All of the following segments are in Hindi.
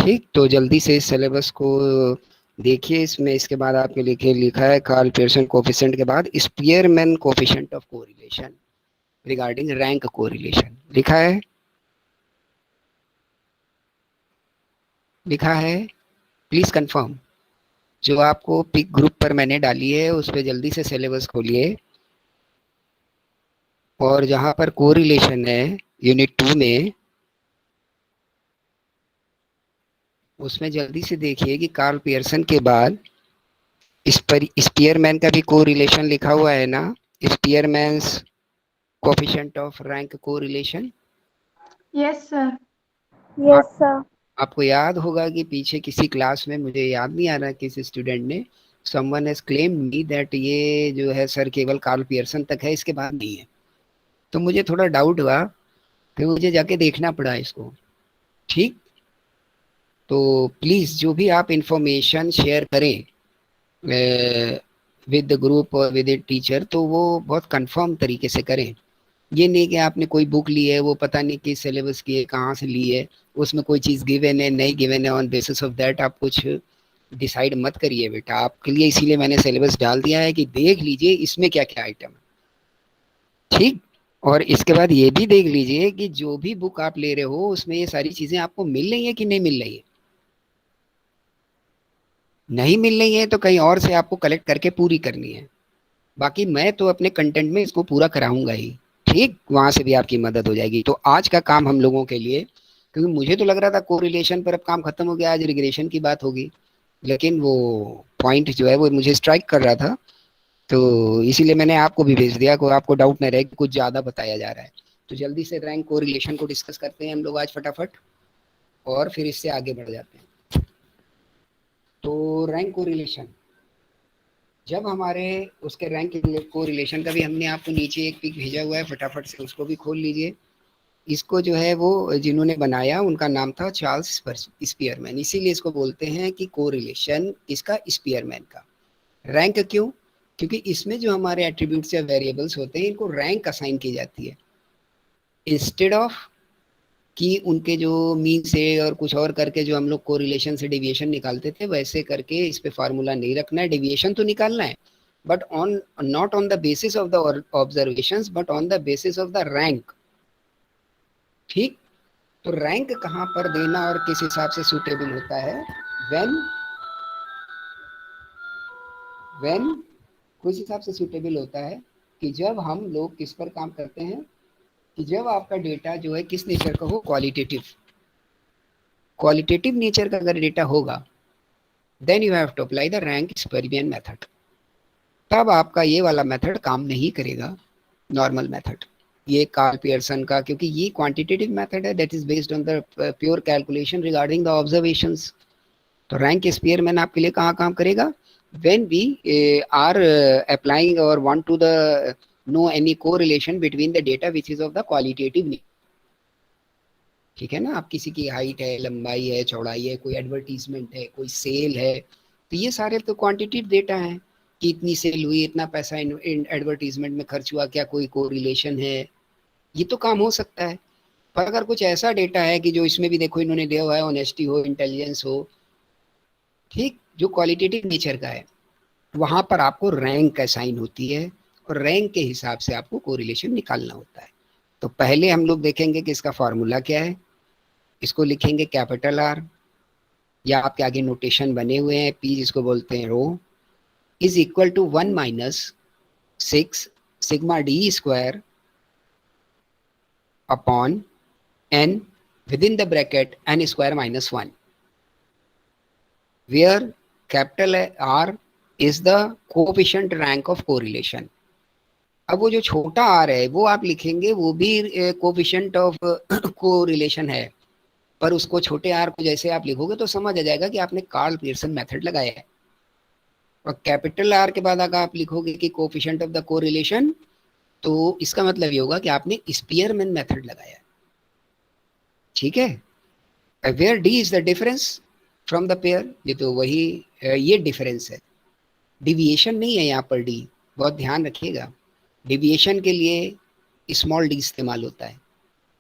ठीक, तो जल्दी से इस सिलेबस को देखिए। इसमें इसके बाद आपके लिखा है कार्ल पियर्सन कोफिशिएंट के बाद Spearman coefficient of correlation regarding rank correlation लिखा है, लिखा है, प्लीज कंफर्म। जो आपको पिक ग्रुप पर मैंने डाली है उस पर जल्दी से सिलेबस खोलिए, और जहां पर कोरिलेशन है यूनिट 2 में, उसमें जल्दी से देखिए कि कार्ल पियर्सन के बाद इस पर स्पीयरमैन का भी कोरिलेशन लिखा हुआ है ना, स्पीयरमैन्स coefficient of rank correlation. Yes sir. Yes sir. आपको याद होगा कि पीछे किसी क्लास में, मुझे याद नहीं आ रहा किस स्टूडेंट ने, someone has claimed me that ये जो है सर केवल कार्ल पियर्सन तक है, इसके बाद नहीं है। तो मुझे थोड़ा डाउट हुआ, फिर मुझे जाके देखना पड़ा इसको। ठीक, तो प्लीज जो भी आप इंफॉर्मेशन शेयर करें विद द ग्रुप और विद द टीचर, तो वो बहुत कंफर्म तरीके से करें। ये नहीं कि आपने कोई बुक ली है, वो पता नहीं किस सिलेबस की है, कहाँ से ली है, उसमें कोई चीज़ गिवन है नहीं गिवन है, ऑन बेसिस ऑफ दैट आप कुछ डिसाइड मत करिए बेटा। आपके लिए इसीलिए मैंने सिलेबस डाल दिया है कि देख लीजिए इसमें क्या क्या आइटम है। ठीक, और इसके बाद ये भी देख लीजिए कि जो भी बुक आप ले रहे हो उसमें ये सारी चीज़ें आपको मिल रही है कि नहीं मिल रही है। नहीं मिल रही है तो कहीं और से आपको कलेक्ट करके पूरी करनी है। बाकी मैं तो अपने कंटेंट में इसको पूरा कराऊंगा ही। ठीक, वहां से भी आपकी मदद हो जाएगी। तो आज का काम हम लोगों के लिए, क्योंकि मुझे तो लग रहा था कोरिलेशन पर अब काम खत्म हो गया, आज रिग्रेशन की बात होगी, लेकिन वो पॉइंट जो है वो मुझे स्ट्राइक कर रहा था, तो इसीलिए मैंने आपको भी भेज दिया, कोई आपको डाउट नहीं रहे कि कुछ ज़्यादा बताया जा रहा है। तो जल्दी से रैंक कोरिलेशन को डिस्कस करते हैं हम लोग आज फटाफट, और फिर इससे आगे बढ़ जाते हैं। तो रैंक कोरिलेशन, जब हमारे उसके रैंक कोरिलेशन का भी हमने आपको नीचे एक पिक भेजा हुआ है, फटाफट से उसको भी खोल लीजिए। इसको जो है वो जिन्होंने बनाया उनका नाम था चार्ल्स स्पीयरमैन, इसीलिए इसको बोलते हैं कि कोरिलेशन इसका स्पीयरमैन का। रैंक क्यों? क्योंकि इसमें जो हमारे एट्रीब्यूट्स या वेरिएबल्स होते हैं इनको रैंक असाइन की जाती है, इंस्टेड ऑफ कि उनके जो मीन से और कुछ और करके जो हम लोग कोरिलेशन से डेविएशन निकालते थे वैसे करके इस पे फार्मूला नहीं रखना है। डेविएशन तो निकालना है, but on not on the basis of the observations but on the basis of the rank. ठीक, तो रैंक कहाँ पर देना और किस हिसाब से सूटेबल होता है? व्हेन किस हिसाब से सूटेबल होता है कि जब हम लोग किस पर काम करते हैं, कि जब आपका डेटा जो है किस नेचर का हो, क्वालिटेटिव। क्वालिटेटिव नेचर का अगर डेटा होगा then you have to apply the rank Spearman method. तब आपका ये वाला मेथड काम नहीं करेगा, नॉर्मल मेथड, ये कार्ल पियर्सन का, क्योंकि ये क्वांटिटेटिव मेथड है that is based on the pure calculation regarding the observations. तो रैंक स्पीयरमैन आपके लिए कहाँ काम करेगा? When we are applying or want to the know any correlation between the data which is of the qualitative nature. ठीक है ना, आप किसी की हाइट है, लंबाई है, चौड़ाई है, कोई एडवर्टीजमेंट है, कोई सेल है, तो ये सारे तो क्वांटिटेटिव डेटा है कि इतनी सेल हुई, इतना पैसा एडवर्टीजमेंट में खर्च हुआ, क्या कोई कोरिलेशन है, ये तो काम हो सकता है। पर अगर कुछ ऐसा डेटा है कि जो इसमें भी देखो इन्होंने दिया हुआ है, ऑनेस्टी हो, इंटेलिजेंस हो, ठीक, जो क्वालिटेटिव नेचर का है, वहां पर आपको रैंक असाइन होती है और रैंक के हिसाब से आपको कोरिलेशन निकालना होता है। तो पहले हम लोग देखेंगे कि इसका फॉर्मूला क्या है। इसको लिखेंगे कैपिटल आर, या आपके आगे नोटेशन बने हुए हैं, पी जिसको बोलते हैं rho, is equal to 1 minus 6 sigma D square upon n within the bracket n square minus 1, where capital R is the coefficient rank of correlation। अब वो जो छोटा r है वो आप लिखेंगे, वो भी कोफिशिएंट ऑफ कोरिलेशन है, पर उसको छोटे r को जैसे आप लिखोगे तो समझ आ जाएगा कि आपने कार्ल पियर्सन मेथड लगाया है। और कैपिटल R के बाद अगर आप लिखोगे कि कोफिशिएंट ऑफ द कोरिलेशन, तो इसका मतलब ये होगा कि आपने स्पीयरमैन मेथड लगाया है। ठीक है, where D is the difference from the pair, ये तो वही ये डिफरेंस है, डिविएशन नहीं है यहाँ पर डी, बहुत ध्यान रखिएगा। डिविएशन के लिए स्मॉल डी इस्तेमाल होता है,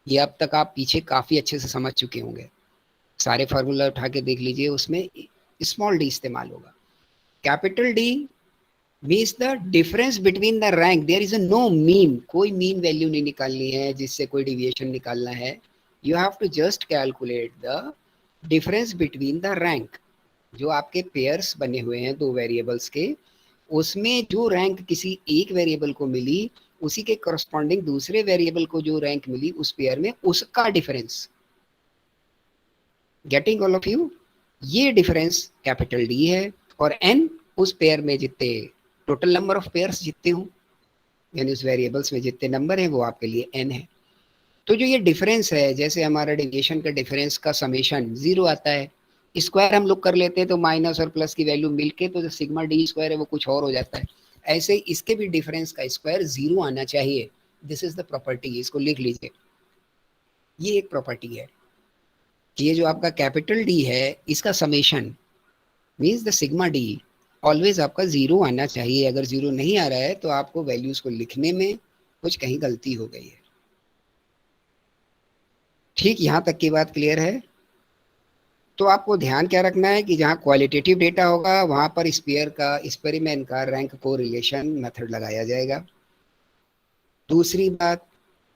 ये अब तक आप पीछे काफ़ी अच्छे से समझ चुके होंगे। सारे फार्मूला उठा के देख लीजिए, उसमें स्मॉल डी इस्तेमाल होगा। Capital D means the difference between the rank, there is a no mean, कोई मीन वैल्यू नहीं निकालनी है जिससे कोई डिविएशन निकालना है। You have to just calculate the difference between the rank. जो आपके पेयर्स बने हुए हैं दो वेरिएबल्स के, उसमें जो रैंक किसी एक वेरिएबल को मिली, उसी के करस्पॉन्डिंग दूसरे वेरिएबल को जो रैंक मिली उस पेयर में, उसका difference. Getting all of you? ये डिफरेंस कैपिटल डी है। और एन उस पेयर में जितने टोटल नंबर ऑफ पेयर्स जितने हों, यानी उस वेरिएबल्स में जितने नंबर हैं वो आपके लिए एन है। तो जो ये डिफरेंस है, जैसे हमारा डेविएशन का डिफरेंस का समेशन 0 आता है, स्क्वायर हम लोग कर लेते हैं तो माइनस और प्लस की वैल्यू मिलके तो जो सिग्मा डी स्क्वायर है वो कुछ और हो जाता है। ऐसे इसके भी डिफरेंस का स्क्वायर 0 आना चाहिए। दिस इज द प्रॉपर्टी, इसको लिख लीजिए। ये एक प्रॉपर्टी है कि ये जो आपका कैपिटल डी है, इसका summation means the sigma D always आपका 0 आना चाहिए। अगर 0 नहीं आ रहा है तो आपको वैल्यूज को लिखने में कुछ कहीं गलती हो गई है। ठीक, यहां तक की बात क्लियर है? तो आपको ध्यान क्या रखना है कि जहां क्वालिटेटिव डेटा होगा वहां पर स्पेयर का, एक्सपेरिमेंट का रैंक को रिलेशन मेथड लगाया जाएगा। दूसरी बात,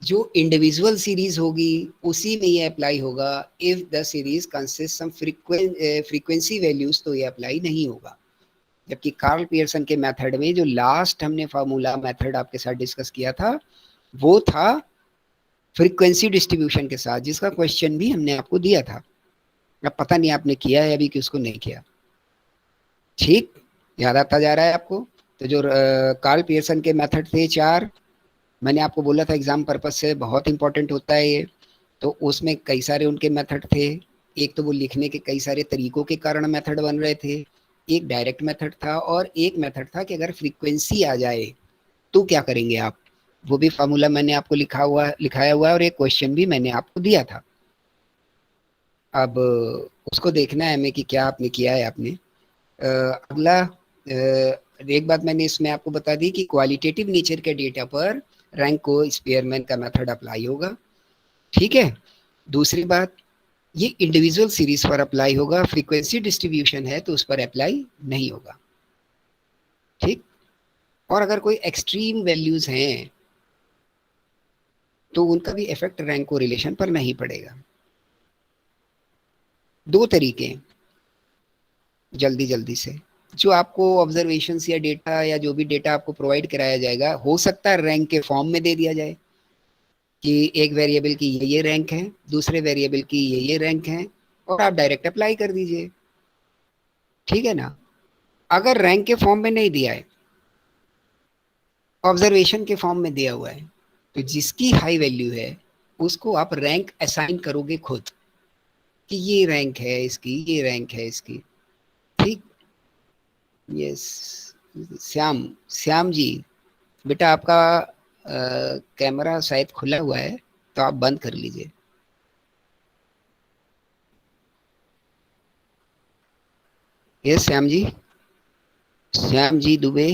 जो इंडिविजुअल सीरीज होगी उसी में ये अप्लाई होगा। If the series consist some frequency values तो ये अप्लाई नहीं होगा। जबकि कार्ल पियर्सन के मेथड में जो लास्ट हमने फार्मूला मेथड आपके साथ डिस्कस किया था वो था फ्रीक्वेंसी डिस्ट्रीब्यूशन के साथ, जिसका क्वेश्चन भी हमने आपको दिया था। अब पता नहीं आपने किया है अभी कि उसको नहीं किया। ठीक, याद आता जा रहा है आपको? तो जो कार्ल पियर्सन के मेथड थे 4, मैंने आपको बोला था एग्जाम पर्पज से बहुत इंपॉर्टेंट होता है ये। तो उसमें कई सारे उनके मेथड थे। एक तो वो लिखने के कई सारे तरीकों के कारण मेथड बन रहे थे, एक डायरेक्ट मेथड था, और एक मेथड था कि अगर फ्रीक्वेंसी आ जाए तो क्या करेंगे आप। वो भी फार्मूला मैंने आपको लिखाया हुआ है और एक क्वेश्चन भी मैंने आपको दिया था। अब उसको देखना है हमें कि क्या आपने किया है आपने। अगला एक बात मैंने इसमें आपको बता दी कि क्वालिटेटिव नेचर के डेटा पर रैंक को स्पेयरमैन का मेथड अप्लाई होगा। ठीक है। दूसरी बात, ये इंडिविजुअल सीरीज पर अप्लाई होगा, फ्रीक्वेंसी डिस्ट्रीब्यूशन है तो उस पर अप्लाई नहीं होगा। ठीक। और अगर कोई एक्सट्रीम वैल्यूज हैं तो उनका भी इफेक्ट रैंक को रिलेशन पर नहीं पड़ेगा। दो तरीके जल्दी जल्दी से, जो आपको ऑब्जर्वेशंस या डेटा या जो भी डेटा आपको प्रोवाइड कराया जाएगा, हो सकता है रैंक के फॉर्म में दे दिया जाए कि एक वेरिएबल की ये रैंक है, दूसरे वेरिएबल की ये रैंक है, और आप डायरेक्ट अप्लाई कर दीजिए। ठीक है ना। अगर रैंक के फॉर्म में नहीं दिया है, ऑब्जर्वेशन के फॉर्म में दिया हुआ है, तो जिसकी हाई वैल्यू है उसको आप रैंक असाइन करोगे खुद कि ये रैंक है इसकी, ये रैंक है इसकी। ठीक। यस, श्याम जी बेटा, आपका कैमरा शायद खुला हुआ है तो आप बंद कर लीजिए। यस श्याम जी दुबे,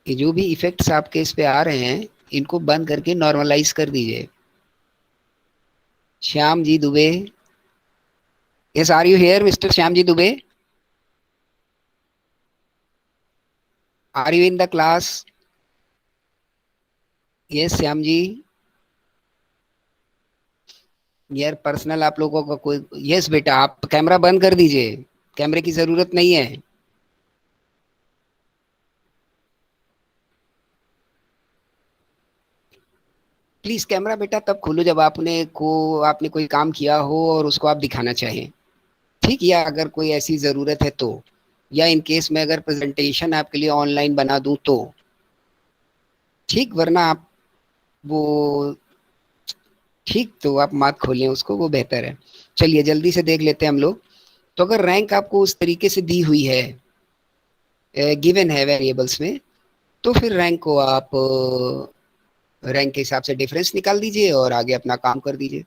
ये जो भी इफेक्ट्स आपके इस पे आ रहे हैं इनको बंद करके नॉर्मलाइज कर दीजिए। Shyam ji Dubey, yes, are you here mister Shyam ji Dubey? Are you in the class? Yes Shyam ji. यार पर्सनल आप लोगों का कोई, यस बेटा आप कैमरा बंद कर दीजिए, कैमरे की जरूरत नहीं है। प्लीज कैमरा बेटा तब खोलो जब आपने कोई काम किया हो और उसको आप दिखाना चाहें। ठीक, या अगर कोई ऐसी जरूरत है तो, या इन केस में अगर प्रेजेंटेशन आपके लिए ऑनलाइन बना दूं तो ठीक, वरना आप वो, ठीक, तो आप मत खोलें उसको, वो बेहतर है। चलिए जल्दी से देख लेते हैं हम लोग। तो अगर रैंक आपको उस तरीके से दी हुई है, गिवन है वेरिएबल्स में, तो फिर रैंक को आप रैंक के हिसाब से डिफरेंस निकाल दीजिए और आगे अपना काम कर दीजिए।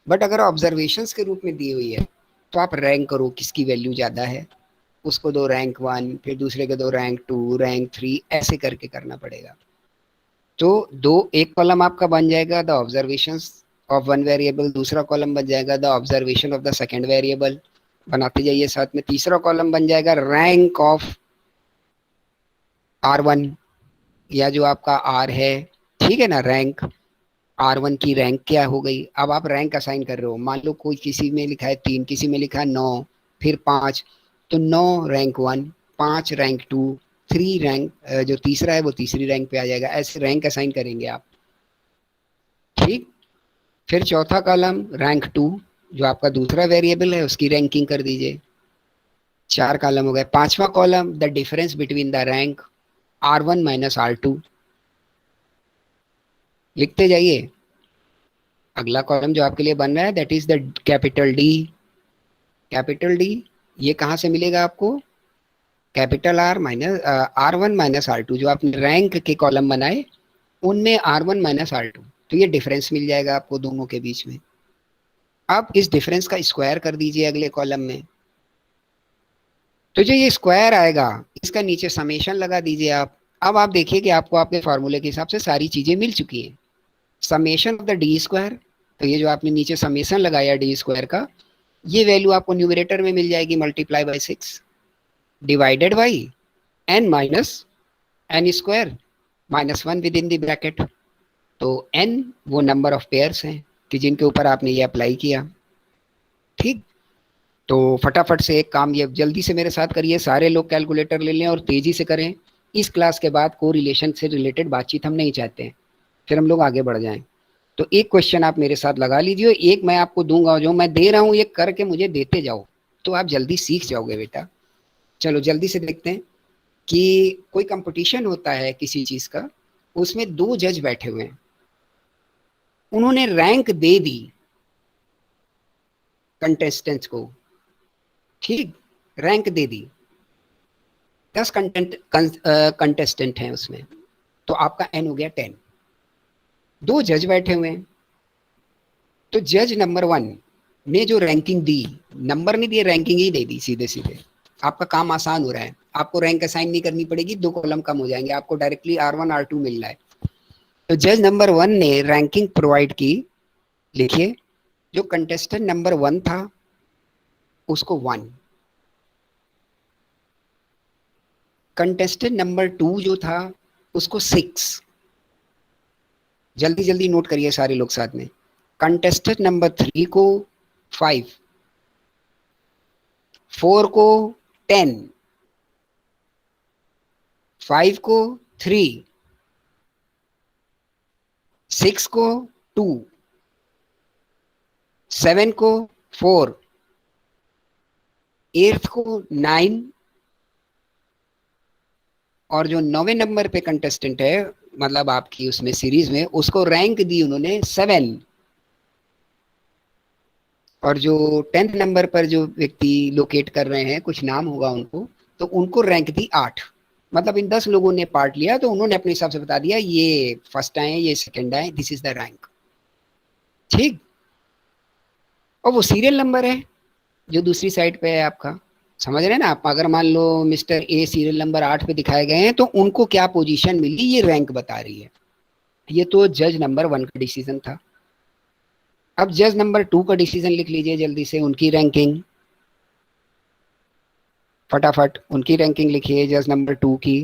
बट अगर ऑब्जर्वेशंस के रूप में दी हुई है तो आप रैंक करो किसकी वैल्यू ज़्यादा है, उसको दो रैंक 1, फिर दूसरे को दो रैंक 2, रैंक 3, ऐसे करके करना पड़ेगा। तो एक कॉलम आपका बन जाएगा the observations of one variable, दूसरा कॉलम बन जाएगा the observation of the second variable, बनाते जाइए साथ में। तीसरा कॉलम बन जाएगा रैंक ऑफ R1, या जो आपका R है, ठीक है ना, रैंक R1 की रैंक क्या हो गई। अब आप रैंक असाइन कर रहे हो, मान लो कोई किसी में लिखा है 3, किसी में लिखा है 9, फिर 5, तो 9 रैंक 1, 5 रैंक 2, 3 रैंक, जो तीसरा है वो तीसरी रैंक पे आ जाएगा। ऐसे रैंक असाइन करेंगे आप, ठीक। फिर चौथा कॉलम रैंक 2, जो आपका दूसरा वेरिएबल है उसकी रैंकिंग कर दीजिए। 4 कॉलम हो गए। पांचवा column the difference between the rank R1 minus R2, लिखते जाइए। अगला कॉलम जो आपके लिए बन रहा है that is the capital D. Capital D ये कहां से मिलेगा आपको, capital R minus R1 minus R2, जो आपने रैंक के कॉलम बनाए उनमें R1 माइनस R2, तो ये डिफरेंस मिल जाएगा आपको दोनों के बीच में। अब इस डिफरेंस का स्क्वायर कर दीजिए अगले कॉलम में, तो जो ये स्क्वायर आएगा इसका नीचे समेशन लगा दीजिए आप। अब आप देखिए कि आपको आपके फॉर्मूले के हिसाब से सारी चीजें मिल चुकी हैं। Summation of the D square, तो ये जो आपने नीचे समेशन लगाया डी स्क्वायर का, ये वैल्यू आपको न्यूमरेटर में मिल जाएगी multiply by 6 divided by n minus n square minus 1 with in the bracket. तो n वो नंबर ऑफ पेयर्स हैं कि जिनके ऊपर आपने ये अप्लाई किया, ठीक। तो फटाफट से एक काम ये जल्दी से मेरे साथ करिए, सारे लोग कैलकुलेटर ले लें और तेजी से करें। इस क्लास के बाद को रिलेशन से रिलेटेड बातचीत हम नहीं चाहते हैं, फिर हम लोग आगे बढ़ जाएं। तो एक क्वेश्चन आप मेरे साथ लगा लीजिए, एक मैं आपको दूंगा, जो मैं दे रहा हूं ये करके मुझे देते जाओ, तो आप जल्दी सीख जाओगे बेटा। चलो जल्दी से देखते हैं कि कोई कंपटीशन होता है किसी चीज का, उसमें 2 जज बैठे हुए हैं, उन्होंने रैंक दे दी कंटेस्टेंट्स को, ठीक, रैंक दे दी। 10 कंटेस्टेंट हैं उसमें, तो आपका n हो गया 10। 2 जज बैठे हुए हैं, तो जज नंबर 1 ने जो रैंकिंग दी, नंबर नहीं दिए, रैंकिंग ही दे दी सीधे सीधे। आपका काम आसान हो रहा है, आपको रैंक असाइन नहीं करनी पड़ेगी, 2 कॉलम कम हो जाएंगे, आपको डायरेक्टली R1 R2 मिल रहा है। तो जज नंबर 1 ने रैंकिंग प्रोवाइड की, लिखिए जो कंटेस्टेंट नंबर 1 था उसको 1, कंटेस्टेंट नंबर 2 जो था उसको 6, जल्दी जल्दी नोट करिए सारे लोग साथ में। कंटेस्टेंट नंबर 3 को 5, 4 को 10, 5 को 3, 6 को 2, 7 को 4, 8 को 9, और जो 9वें नंबर पे कंटेस्टेंट है, मतलब आपकी उसमें सीरीज में, उसको रैंक दी उन्होंने 7, और जो 10th नंबर पर जो व्यक्ति लोकेट कर रहे हैं, कुछ नाम होगा उनको, तो उनको रैंक दी 8। मतलब इन 10 लोगों ने पार्ट लिया, तो उन्होंने अपने हिसाब से बता दिया ये फर्स्ट आए, ये सेकंड आए, दिस इज द रैंक, ठीक। और वो सीरियल नंबर है जो दूसरी साइड पे है आपका, समझ रहे हैं ना आप। अगर मान लो मिस्टर ए सीरियल नंबर 8 पे दिखाए गए हैं, तो उनको क्या पोजीशन मिली ये रैंक बता रही है। ये तो जज नंबर 1 का डिसीजन था। अब जज नंबर 2 का डिसीजन लिख लीजिए जल्दी से, उनकी रैंकिंग, फटाफट उनकी रैंकिंग लिखिए जज नंबर 2 की।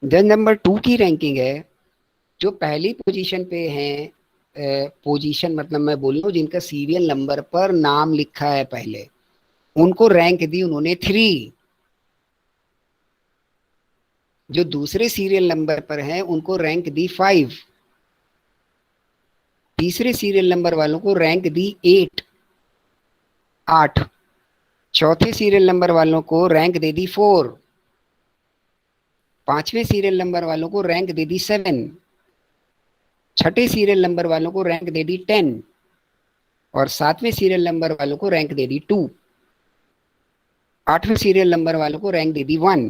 जज नंबर 2 की रैंकिंग है जो पहली पोजीशन पे हैं, पोजीशन मतलब मैं बोल रहा हूँ जिनका सीरियल नंबर पर नाम लिखा है पहले, उनको रैंक दी उन्होंने 3। जो दूसरे सीरियल नंबर पर हैं उनको रैंक दी 5। तीसरे सीरियल नंबर वालों को रैंक दी 8। चौथे सीरियल नंबर वालों को रैंक दे दी 4। पांचवें सीरियल नंबर वालों को रैंक दे दी 7। छठे सीरियल नंबर वालों को रैंक दे दी 10, और 7वें सीरियल नंबर वालों को रैंक दे दी 2। 8वें सीरियल नंबर वालों को रैंक दे दी 1।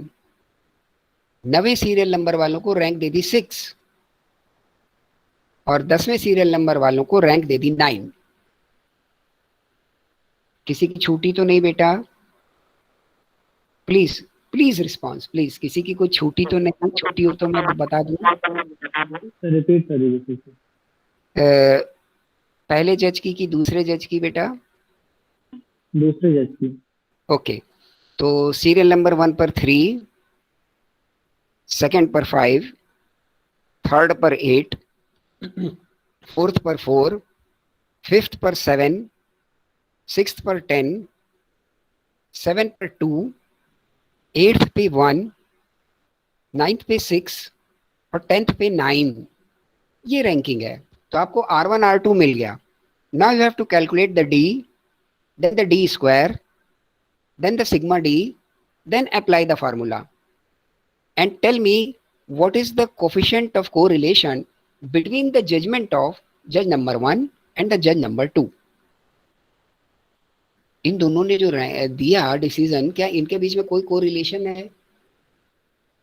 9वें सीरियल नंबर वालों को रैंक दे दी 6, और 10वें सीरियल नंबर वालों को रैंक दे दी 9। किसी की छूटी तो नहीं बेटा? प्लीज प्लीज रिस्पॉन्स प्लीज, किसी की कोई छूटी तो नहीं? छूटी हो तो मैं बता दूं। रिपीट कर दीजिए। पहले जज की कि दूसरे जज की बेटा? दूसरे जज की। ओके, तो सीरियल नंबर 1 पर 3, सेकंड पर 5, थर्ड पर 8, फोर्थ पर 4, फिफ्थ पर 7, सिक्स्थ पर 10, सेवेंथ पर 2, एट्थ पे 1, नाइन्थ पे 6 और 10th पे 9। ये रैंकिंग है। तो आपको R1 R2 मिल गया। Now you have to calculate the D, then the D square, then the sigma D, then apply the formula and tell me what is the coefficient of correlation between the judgment of judge number 1 and the judge number 2। इन दोनों ने जो दिया डिसीजन, क्या इनके बीच में कोई कोरिलेशन है?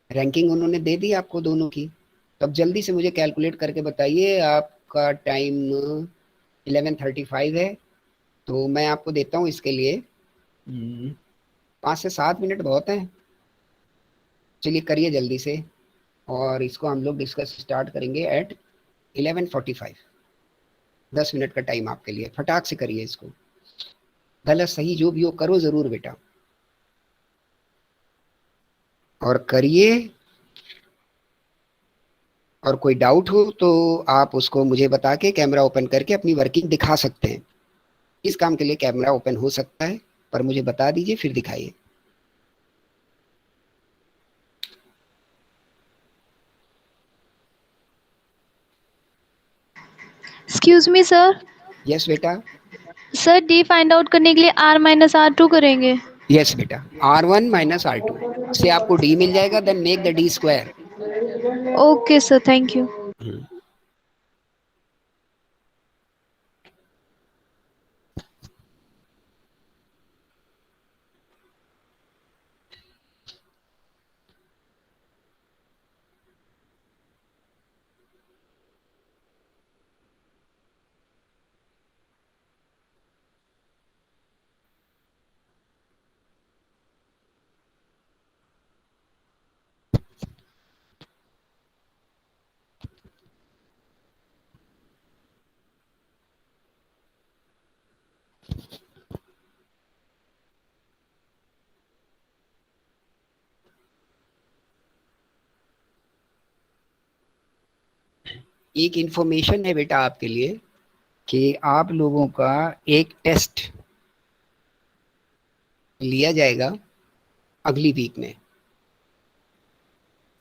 रैंकिंग उन्होंने दे दी आपको दोनों की। तो अब जल्दी से मुझे कैलकुलेट करके बताइए। आपका टाइम 11:35 है, तो मैं आपको देता हूँ इसके लिए 5 से 7 मिनट बहुत है। चलिए करिए जल्दी से, और इसको हम लोग डिस्कस स्टार्ट करेंगे एट 11:45। 10 मिनट का टाइम आपके लिए, फटाक से करिए इसको। गलत सही जो भी हो करो जरूर बेटा, और करिए। और कोई डाउट हो तो आप उसको मुझे बता के कैमरा ओपन करके अपनी वर्किंग दिखा सकते हैं। इस काम के लिए कैमरा ओपन हो सकता है, पर मुझे बता दीजिए फिर दिखाइए। Excuse me sir. यस बेटा। सर डी फाइंड आउट करने के लिए R-R2 करेंगे। यस बेटा, R1 माइनस R2 से आपको D मिल जाएगा, then make the D square. Okay sir, thank you. एक इंफॉर्मेशन है बेटा आपके लिए कि आप लोगों का एक टेस्ट लिया जाएगा अगली वीक में।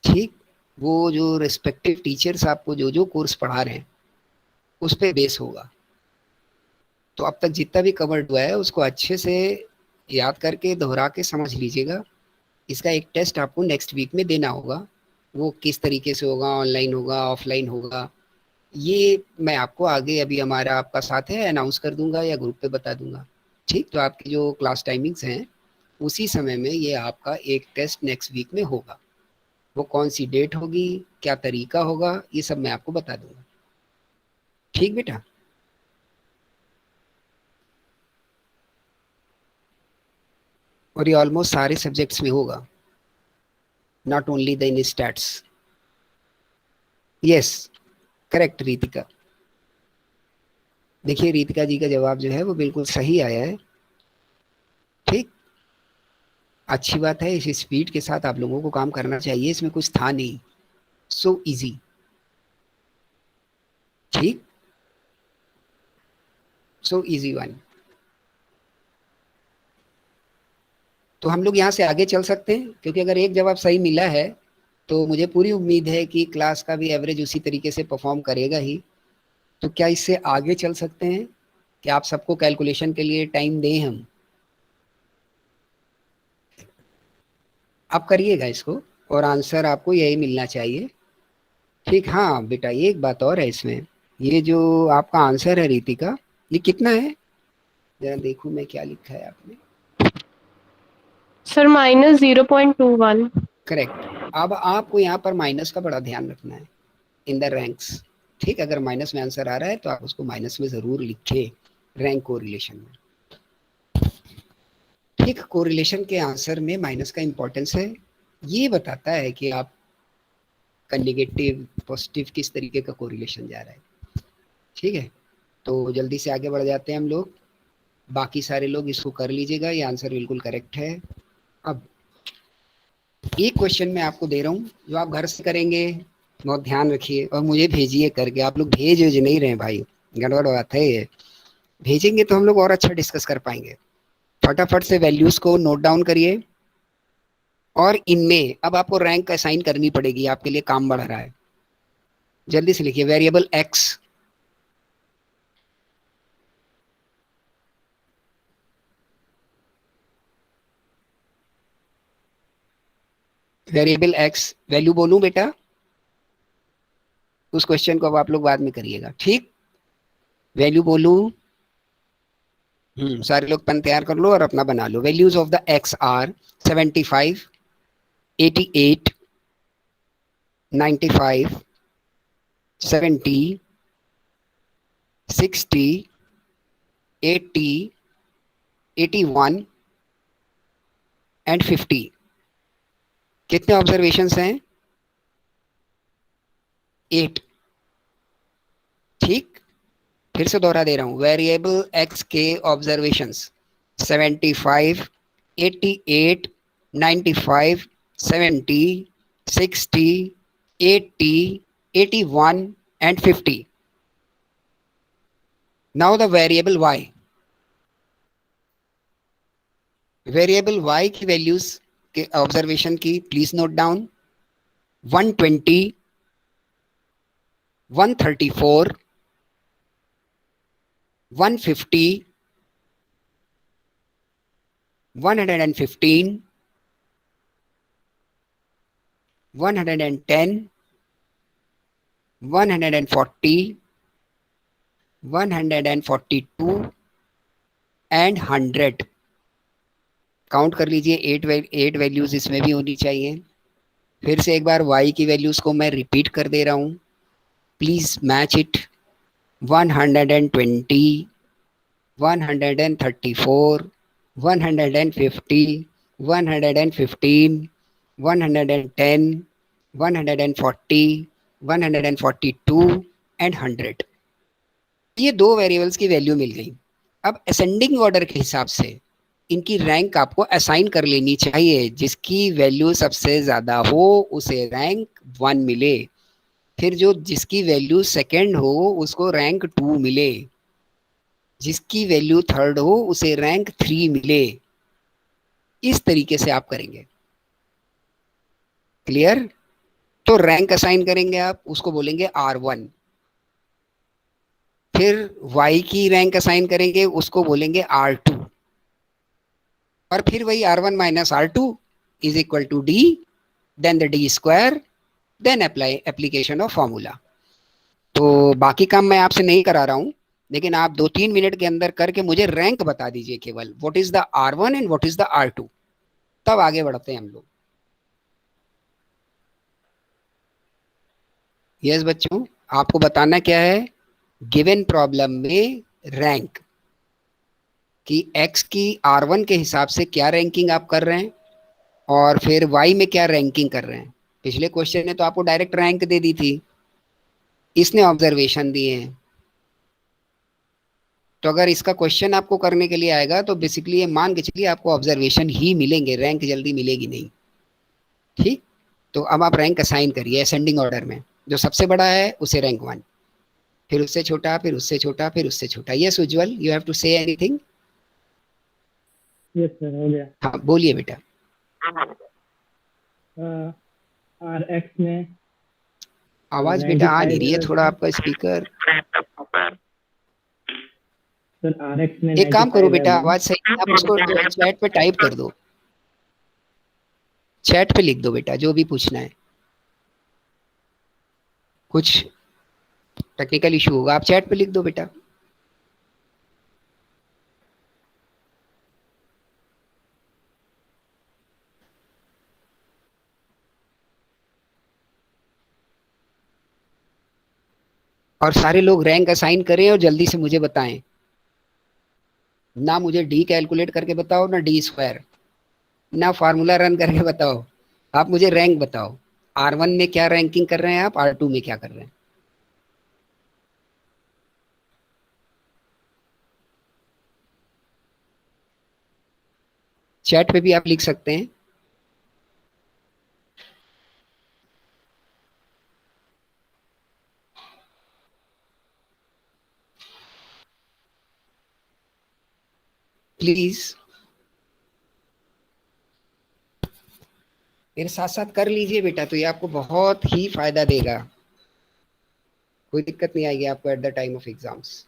ठीक, वो जो रिस्पेक्टिव टीचर्स आपको जो जो कोर्स पढ़ा रहे हैं उस पे बेस होगा। तो अब तक जितना भी कवर्ड हुआ है उसको अच्छे से याद करके दोहरा के समझ लीजिएगा। इसका एक टेस्ट आपको नेक्स्ट वीक में देना होगा। वो किस तरीके से होगा, ऑनलाइन होगा, ऑफलाइन होगा, ये मैं आपको आगे अभी हमारा आपका साथ है अनाउंस कर दूंगा या ग्रुप पे बता दूंगा। ठीक, तो आपकी जो क्लास टाइमिंग्स हैं उसी समय में ये आपका एक टेस्ट नेक्स्ट वीक में होगा। वो कौन सी डेट होगी, क्या तरीका होगा, ये सब मैं आपको बता दूंगा। ठीक बेटा। और ये ऑलमोस्ट सारे सब्जेक्ट्स में होगा, not only the in stats. Yes correct Ritika. देखिए रितिका जी का जवाब जो है वो बिल्कुल सही आया है। ठीक, अच्छी बात है। इस स्पीड के साथ आप लोगों को काम करना चाहिए, इसमें कुछ था नहीं, सो इजी। ठीक, सो इजी वन। तो हम लोग यहाँ से आगे चल सकते हैं, क्योंकि अगर एक जवाब सही मिला है तो मुझे पूरी उम्मीद है कि क्लास का भी एवरेज उसी तरीके से परफॉर्म करेगा ही। तो क्या इससे आगे चल सकते हैं कि आप सबको कैलकुलेशन के लिए टाइम दें हम? आप करिएगा इसको और आंसर आपको यही मिलना चाहिए। ठीक, हाँ बेटा एक बात और है इसमें, ये जो आपका आंसर है रितिका, ये कितना है जरा देखूं मैं, क्या लिखा है आपने? सर -0.21। करेक्ट। अब आपको यहाँ पर माइनस का बड़ा ध्यान रखना है इन द रैंक्स। ठीक, अगर माइनस में आंसर आ रहा है तो आप उसको माइनस में जरूर लिखे रैंक कोरिलेशन में। ठीक, कोरिलेशन के आंसर में माइनस का इंपॉर्टेंस है। ये बताता है कि आप का नेगेटिव पॉजिटिव किस तरीके का कोरिलेशन जा रहा है। ठीक है, तो जल्दी से आगे बढ़ जाते हैं हम लोग। बाकी सारे लोग इसको कर लीजिएगा, ये आंसर बिल्कुल करेक्ट है। अब एक क्वेश्चन मैं आपको दे रहा हूँ जो आप घर से करेंगे, बहुत ध्यान रखिए और मुझे भेजिए करके। आप लोग भेज नहीं रहे भाई, गड़बड़ बात है ये। भेजेंगे तो हम लोग और अच्छा डिस्कस कर पाएंगे। फटाफट से वैल्यूज को नोट डाउन करिए और इनमें अब आपको रैंक असाइन करनी पड़ेगी, आपके लिए काम बढ़ रहा है। जल्दी से लिखिए variable x, variable x value बोलूं बेटा? उस क्वेश्चन को अब आप लोग बाद में करिएगा, ठीक? वैल्यू बोलूं? सारे लोग पेन तैयार कर लो और अपना बना लो। Values of the x are 75, 88, 95, 70, 60, 80, 81 and 50। कितने ऑब्जर्वेशंस हैं? 8। ठीक, फिर से दोहरा दे रहा हूं, वेरिएबल एक्स के observations 75, 88, 95, 70, 60, 80, 81 and 50. Now the variable y. Variable y की वैल्यूज के ऑब्जर्वेशन की please note down. 120, 134, 150, 115, 110, 140, 142 and 100। Count कर लीजिए, 8 वैल्यूज इसमें भी होनी चाहिए। फिर से एक बार y की वैल्यूज को मैं रिपीट कर दे रहा हूं, प्लीज मैच इट। 120, 134, 150, 115, 110, 140, 142 एंड 100। ये 2 वेरिएबल्स की वैल्यू मिल गई। अब असेंडिंग ऑर्डर के हिसाब से इनकी रैंक आपको असाइन कर लेनी चाहिए। जिसकी वैल्यू सबसे ज्यादा हो उसे रैंक 1 मिले, फिर जो जिसकी वैल्यू सेकंड हो उसको रैंक 2 मिले, जिसकी वैल्यू थर्ड हो उसे रैंक 3 मिले। इस तरीके से आप करेंगे। क्लियर? तो रैंक असाइन करेंगे आप, उसको बोलेंगे R1। फिर y की रैंक असाइन करेंगे, उसको बोलेंगे R2। और फिर वही R1 minus R2 is equal to D, then the D square, then apply application of formula. तो बाकी काम मैं आपसे नहीं करा रहा हूं, लेकिन आप 2-3 मिनट के अंदर करके मुझे रैंक बता दीजिए केवल, what is the R1 and what is the R2, तब आगे बढ़ते हैं हम लोग। यस बच्चों, आपको बताना क्या है, गिवन प्रॉब्लम में रैंक कि x की R1 के हिसाब से क्या रैंकिंग आप कर रहे हैं और फिर y में क्या रैंकिंग कर रहे हैं। पिछले क्वेश्चन ने तो आपको डायरेक्ट रैंक दे दी थी, इसने ऑब्जर्वेशन दिए हैं। तो अगर इसका क्वेश्चन आपको करने के लिए आएगा तो बेसिकली ये मान के चलिए आपको ऑब्जर्वेशन ही मिलेंगे, रैंक जल्दी मिलेगी नहीं। ठीक, तो अब आप रैंक असाइन करिए असेंडिंग ऑर्डर में। जो सबसे बड़ा है उसे रैंक 1, फिर उससे छोटा, फिर उससे छोटा, फिर उससे छोटा। Yes Ujjwal, you have to say anything? Yes sir, हो गया। हाँ बोलिए बेटा। RX में आवाज बेटा आ नहीं रही है, थोड़ा आपका स्पीकर। सर RX में एक काम करो 95 बेटा, है। आवाज सही है, आप उसको चैट पे टाइप कर दो, चैट पे लिख दो बेटा जो भी पूछना है। कुछ टेक्निकल इशू होगा, आप चैट पे लिख दो बेटा। और सारे लोग रैंक असाइन करें और जल्दी से मुझे बताएं। ना मुझे डी कैलकुलेट करके बताओ, ना डी स्क्वायर, ना फार्मूला रन करके बताओ, आप मुझे रैंक बताओ। R1 में क्या रैंकिंग कर रहे हैं आप, R2 में क्या कर रहे हैं। चैट पे भी आप लिख सकते हैं। प्लीज मेरे साथ साथ कर लीजिए बेटा, तो ये आपको बहुत ही फायदा देगा। कोई दिक्कत नहीं आएगी आपको at the time of exams.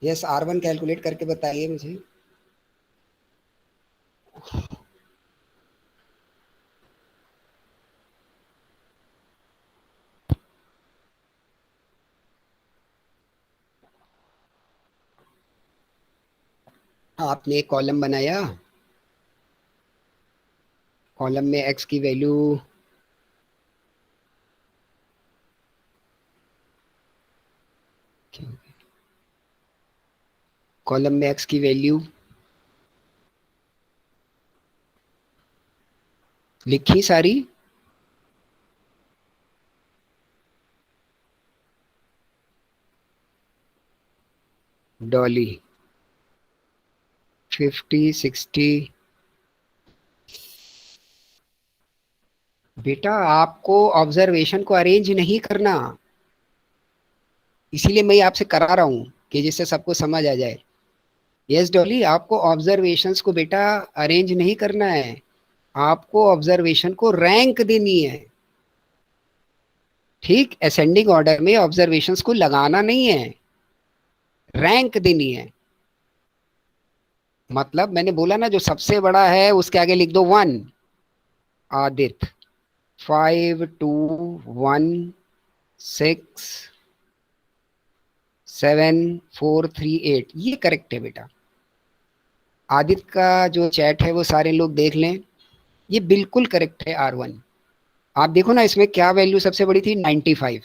Yes, R1 calculate करके बताइए मुझे। आपने एक कॉलम बनाया, कॉलम में x की वैल्यू कॉलम में x की वैल्यू लिखी सारी। डॉली 50 60। बेटा आपको ऑब्जर्वेशन को अरेंज नहीं करना, इसीलिए मैं आपसे करा रहा हूं कि जिससे सबको समझ आ जाए। यस डॉली, आपको ऑब्जर्वेशंस को बेटा अरेंज नहीं करना है, आपको ऑब्जर्वेशन को रैंक देनी है। ठीक, असेंडिंग ऑर्डर में ऑब्जर्वेशंस को लगाना नहीं है, रैंक देनी है। मतलब मैंने बोला ना, जो सबसे बड़ा है उसके आगे लिख दो 1। आदित्य 5 2 1 6 7 4 3 8, ये करेक्ट है बेटा। आदित्य का जो चैट है वो सारे लोग देख लें, ये बिल्कुल करेक्ट है R1। आप देखो ना, इसमें क्या वैल्यू सबसे बड़ी थी 95,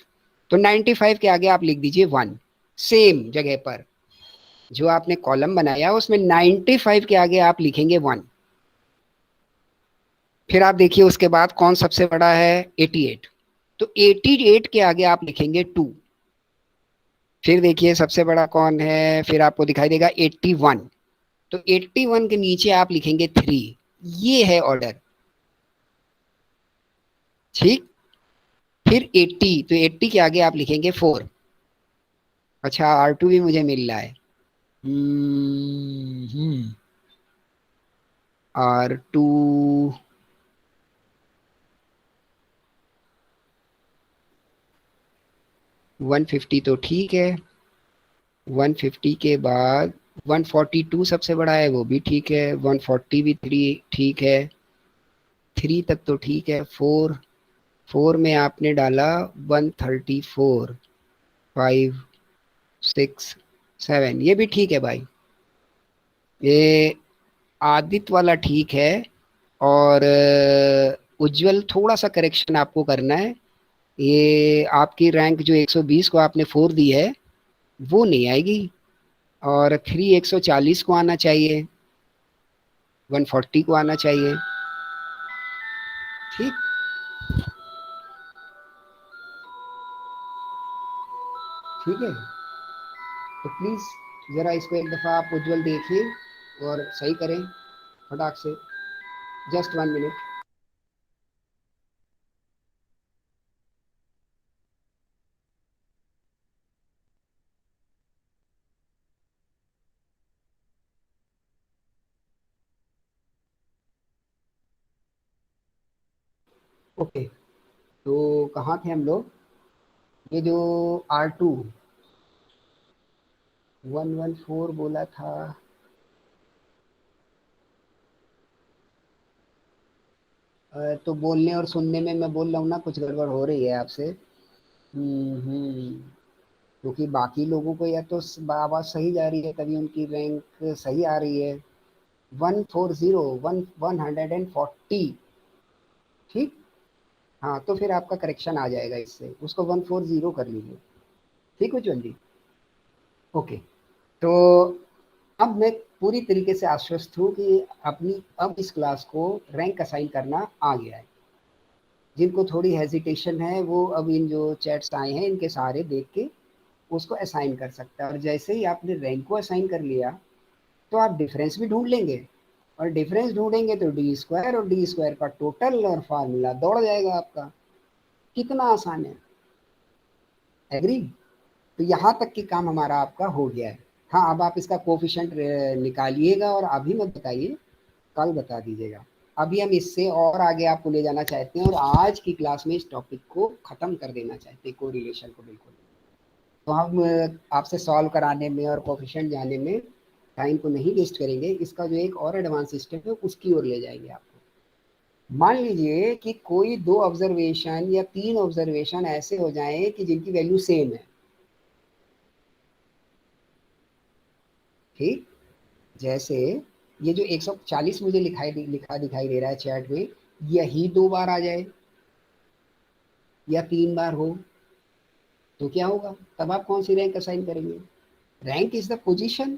तो 95 के आगे आप लिख दीजिए 1। सेम जगह पर जो आपने कॉलम बनाया उसमें 95 के आगे आप लिखेंगे 1। फिर आप देखिए उसके बाद कौन सबसे बड़ा है 88, तो 88 के आगे आप लिखेंगे 2। फिर देखिए सबसे बड़ा कौन है, फिर आपको दिखाई देगा 81, तो 81 के नीचे आप लिखेंगे 3। ये है ऑर्डर। ठीक, फिर 80, तो 80 के आगे आप लिखेंगे 4। अच्छा R2 भी मुझे मिल रहा है। R2 150 तो ठीक है, 150 के बाद 142 सबसे बड़ा है, वो भी ठीक है, 140 भी 3 ठीक है, 3 तक तो ठीक है। 4 में आपने डाला 134, 5 6 7, ये भी ठीक है भाई। ये आदित्य वाला ठीक है, और उज्जवल थोड़ा सा करेक्शन आपको करना है। ये आपकी रैंक जो 120 को आपने 4 दी है वो नहीं आएगी, और 3 140 को आना चाहिए, 140 को आना चाहिए। ठीक, ठीक है, तो प्लीज़ ज़रा इसको एक दफ़ा आप उज्जवल देखिए और सही करें फटाक से। Just 1 minute. ओके, तो कहाँ थे हम लोग? ये जो R2 114 बोला था, तो बोलने और सुनने में मैं बोल रहा हूँ ना, कुछ गड़बड़ हो रही है आपसे। क्योंकि बाकी लोगों को या तो आवाज़ सही जा रही है तभी उनकी रैंक सही आ रही है। 140 140। ठीक, हाँ, तो फिर आपका करेक्शन आ जाएगा, इससे उसको 140 कर लीजिए। ठीक है जल्दी। ओके, तो अब मैं पूरी तरीके से आश्वस्त हूँ कि अपनी अब इस क्लास को रैंक असाइन करना आ गया है। जिनको थोड़ी हेजिटेशन है वो अब इन जो चैट्स आए हैं इनके सहारे देख के उसको असाइन कर सकता है, और जैसे ही आपने रैंक को असाइन कर लिया तो आप डिफरेंस भी ढूंढ लेंगे, और डिफरेंस ढूंढेंगे तो डी स्क्वायर और डी स्क्वायर का टोटल और फार्मूला दौड़ जाएगा आपका। कितना आसान है, एग्री? तो यहाँ तक की काम हमारा आपका हो गया है। हाँ, अब आप इसका कोफिशिएंट निकालिएगा और अभी मत बताइए, कल बता दीजिएगा। अभी हम इससे और आगे आपको ले जाना चाहते हैं और आज की क्लास में इस टॉपिक को ख़त्म कर देना चाहते हैं, कोरिलेशन को बिल्कुल। तो हम आपसे सॉल्व कराने में और कोफिशिएंट जाने में टाइम को नहीं वेस्ट करेंगे। इसका जो एक और एडवांस सिस्टम है उसकी ओर ले जाएंगे आपको। मान लीजिए कि कोई 2 ऑब्जर्वेशन या 3 ऑब्जर्वेशन ऐसे हो जाएं कि जिनकी वैल्यू सेम है, ठीक? जैसे ये जो 140 मुझे लिखा दिखाई दे रहा है चैट में, यही 2 बार आ जाए या 3 बार हो तो क्या होगा? तब आप कौन सी रैंक असाइन करेंगे? Rank is the position.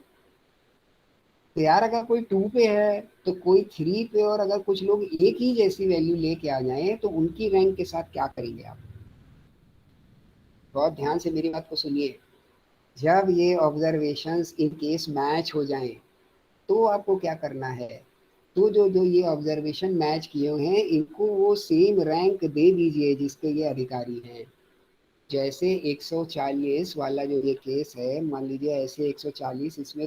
तो यार अगर कोई 2 पे है तो कोई 3 पे, और अगर कुछ लोग एक ही जैसी वैल्यू लेके आ जाएं तो उनकी रैंक के साथ क्या करेंगे आप? बहुत ध्यान से मेरी बात को सुनिए। जब ये ऑब्जर्वेशंस इन केस मैच हो जाएं तो आपको क्या करना है? तो जो जो ये ऑब्जर्वेशन मैच किए हुए हैं इनको वो सेम रैंक दे दीजिए जिसके ये अधिकारी हैं। जैसे 140 वाला जो ये केस है, मान लीजिए ऐसे 140, इसमें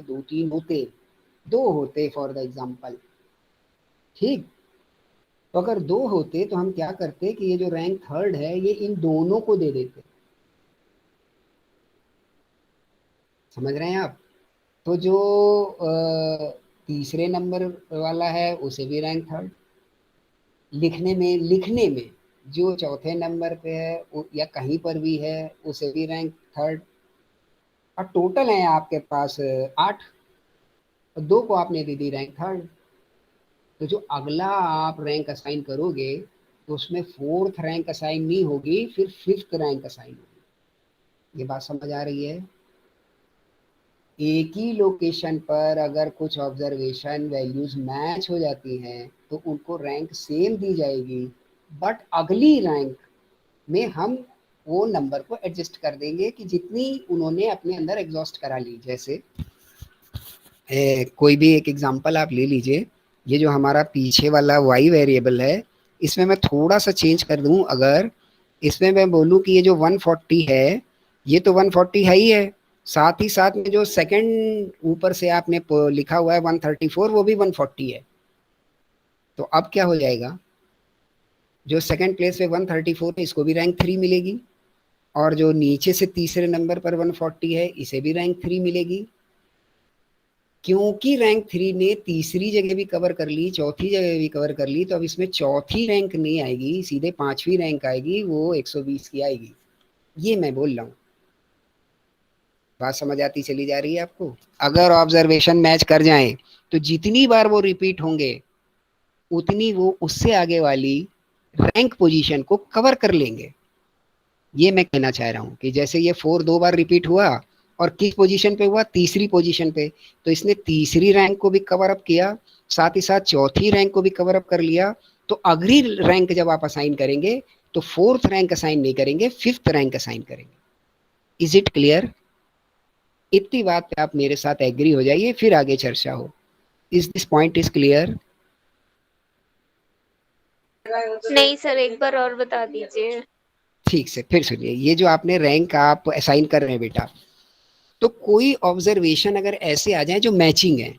2 होते फॉर द एग्जांपल, ठीक? तो अगर 2 होते तो हम क्या करते कि ये जो रैंक थर्ड है ये इन दोनों को दे देते। समझ रहे हैं आप? तो जो तीसरे नंबर वाला है उसे भी रैंक थर्ड, लिखने में जो चौथे नंबर पे है या कहीं पर भी है उसे भी रैंक थर्ड, और टोटल है आपके पास 8, और 2 को आपने दे दी रैंक थर्ड। तो जो अगला आप रैंक असाइन करोगे तो उसमें 4th रैंक असाइन नहीं होगी, फिर 5th रैंक असाइन होगी। ये बात समझ आ रही है? एक ही लोकेशन पर अगर कुछ ऑब्जर्वेशन वैल्यूज मैच हो जाती हैं तो उनको रैंक सेम दी जाएगी, बट अगली रैंक में हम वो नंबर को एडजस्ट कर देंगे कि जितनी उन्होंने अपने अंदर एग्जॉस्ट करा ली। जैसे कोई भी एक एग्जांपल आप ले लीजिए, ये जो हमारा पीछे वाला y वेरिएबल है इसमें मैं थोड़ा सा चेंज कर दूं। अगर इसमें मैं बोलूं कि ये जो 140 है ये तो 140 है ही है, साथ ही साथ में जो सेकंड ऊपर से आपने लिखा हुआ है 134 वो भी 140 है। तो अब क्या हो जाएगा? जो सेकंड प्लेस पे 134 है इसको भी रैंक 3 मिलेगी, और जो नीचे से तीसरे नंबर पर 140 है इसे भी रैंक 3 मिलेगी। क्योंकि रैंक 3 ने तीसरी जगह भी कवर कर ली, चौथी जगह भी कवर कर ली, तो अब इसमें चौथी रैंक नहीं आएगी, सीधे 5वीं रैंक आएगी, वो 120 की आएगी। ये मैं बोल रहा हूँ। बात समझ आती चली जा रही है आपको? अगर ऑब्जर्वेशन मैच कर जाएं तो जितनी बार वो रिपीट होंगे उतनी वो उससे आगे वाली रैंक पोजीशन को कवर कर लेंगे। ये मैं कहना चाह रहा हूँ कि जैसे ये 4 2 बार रिपीट हुआ और किस पोजीशन पे हुआ? तीसरी पोजीशन पे, तो इसने तीसरी रैंक को भी कवर अप किया, साथ ही साथ चौथी रैंक को भी कवर अप कर लिया। तो अगली रैंक जब आप असाइन करेंगे तो 4th रैंक असाइन नहीं करेंगे, 5th रैंक असाइन करेंगे। Is it clear? इतनी बात पे आप मेरे साथ एग्री हो जाइए, फिर आगे चर्चा हो। Is this point is clear? नहीं सर, एक बार और बता दीजिए। ठीक से फिर सुनिए, ये जो आपने रैंक आप असाइन कर रहे हैं बेटा, तो कोई ऑब्जर्वेशन अगर ऐसे आ जाए जो मैचिंग है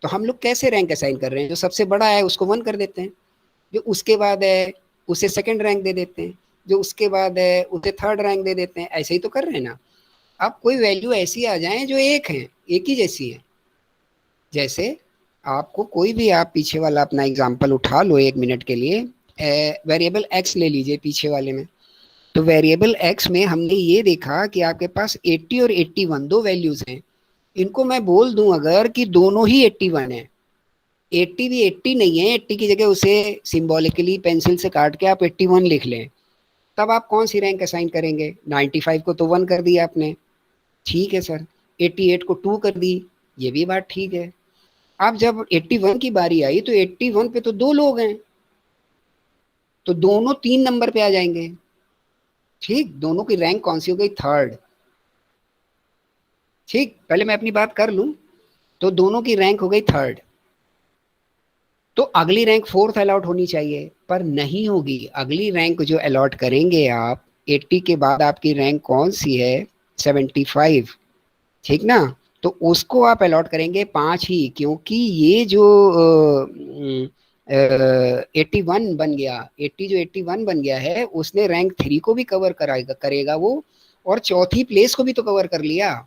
तो हम लोग कैसे रैंक असाइन कर रहे हैं? जो सबसे बड़ा है उसको 1 कर देते हैं, जो उसके बाद है उसे सेकंड रैंक दे देते हैं, जो उसके बाद है उसे 3rd रैंक दे देते हैं। ऐसे ही तो कर रहे हैं ना। अब कोई वैल्यू ऐसी आ जाए जो एक है, एक ही जैसी है। जैसे आपको कोई भी, आप पीछे वाला अपना एग्जाम्पल उठा लो 1 मिनट के लिए, वेरिएबल एक्स ले लीजिए पीछे वाले में। तो वेरिएबल एक्स में हमने ये देखा कि आपके पास 80 और 81 दो वैल्यूज हैं। इनको मैं बोल दूं अगर कि दोनों ही 81 है, 80 भी 80 नहीं है, 80 की जगह उसे सिंबॉलिकली पेंसिल से काट के आप 81 लिख लें, तब आप कौन सी रैंक असाइन करेंगे? 95 को तो 1 कर दिया आपने, ठीक है सर। 88 को 2 कर दी, ये भी बात ठीक है। अब जब 81 की बारी आई तो 81 पे तो 2 लोग हैं, तो दोनों 3 नंबर पे आ जाएंगे, ठीक? दोनों की रैंक कौन सी हो गई? 3rd। ठीक, पहले मैं अपनी बात कर लूं। तो दोनों की रैंक हो गई थर्ड। तो अगली रैंक फोर्थ अलॉट होनी चाहिए, पर नहीं होगी। अगली रैंक जो अलॉट करेंगे आप, 80 के बाद आपकी रैंक कौन सी है, 75, ठीक ना। तो उसको आप अलॉट करेंगे 5 ही, क्योंकि ये जो 81 बन गया, 80 जो 81 बन गया है, उसने रैंक 3 को भी कवर कराएगा, करेगा वो, और चौथी प्लेस को भी तो कवर कर लिया।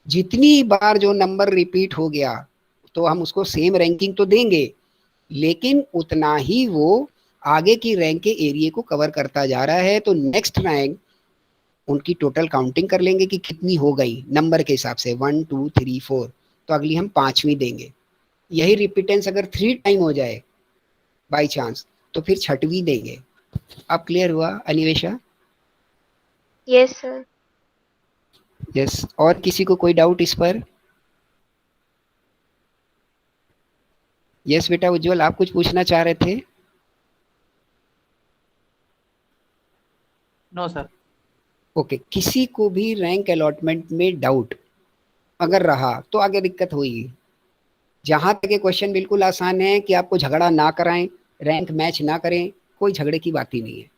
जितनी बार जो नंबर रिपीट हो गया तो हम उसको सेम रैंकिंग तो देंगे, लेकिन उतना ही वो आगे की रैंक के एरिया को कवर करता जा रहा है। तो नेक्स्ट रैंक उनकी टोटल काउंटिंग कर लेंगे कि कितनी हो गई नंबर के हिसाब से, 1 2 3 4, तो अगली हम 5वीं देंगे। यही रिपीटेंस अगर 3 टाइम हो जाए बाई चांस, तो फिर 6वीं देंगे। अब क्लियर हुआ अनिवेशा? Yes sir. यस। और किसी को कोई डाउट इस पर? यस बेटा उज्जवल, आप कुछ पूछना चाह रहे थे? No sir. ओके, किसी को भी रैंक अलॉटमेंट में डाउट अगर रहा तो आगे दिक्कत होगी। जहां तक ये क्वेश्चन बिल्कुल आसान है कि आपको झगड़ा ना कराएं, रैंक मैच ना करें, कोई झगड़े की बात ही नहीं है।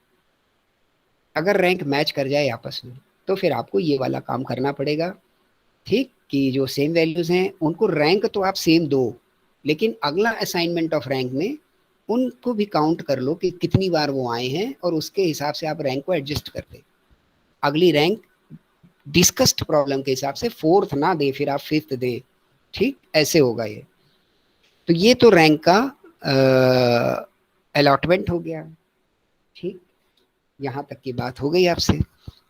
अगर रैंक मैच कर जाए आपस में, तो फिर आपको ये वाला काम करना पड़ेगा, ठीक, कि जो सेम वैल्यूज हैं उनको रैंक तो आप सेम दो, लेकिन अगला असाइनमेंट ऑफ रैंक में उनको भी काउंट कर लो कि कितनी बार वो आए हैं, और उसके हिसाब से आप रैंक को एडजस्ट कर दे। अगली रैंक डिस्कस्ड प्रॉब्लम के हिसाब से फोर्थ ना दे, फिर आप फिफ्थ दें, ठीक, ऐसे होगा ये। तो ये तो रैंक का अलॉटमेंट हो गया, ठीक, यहां तक की बात हो गई आपसे।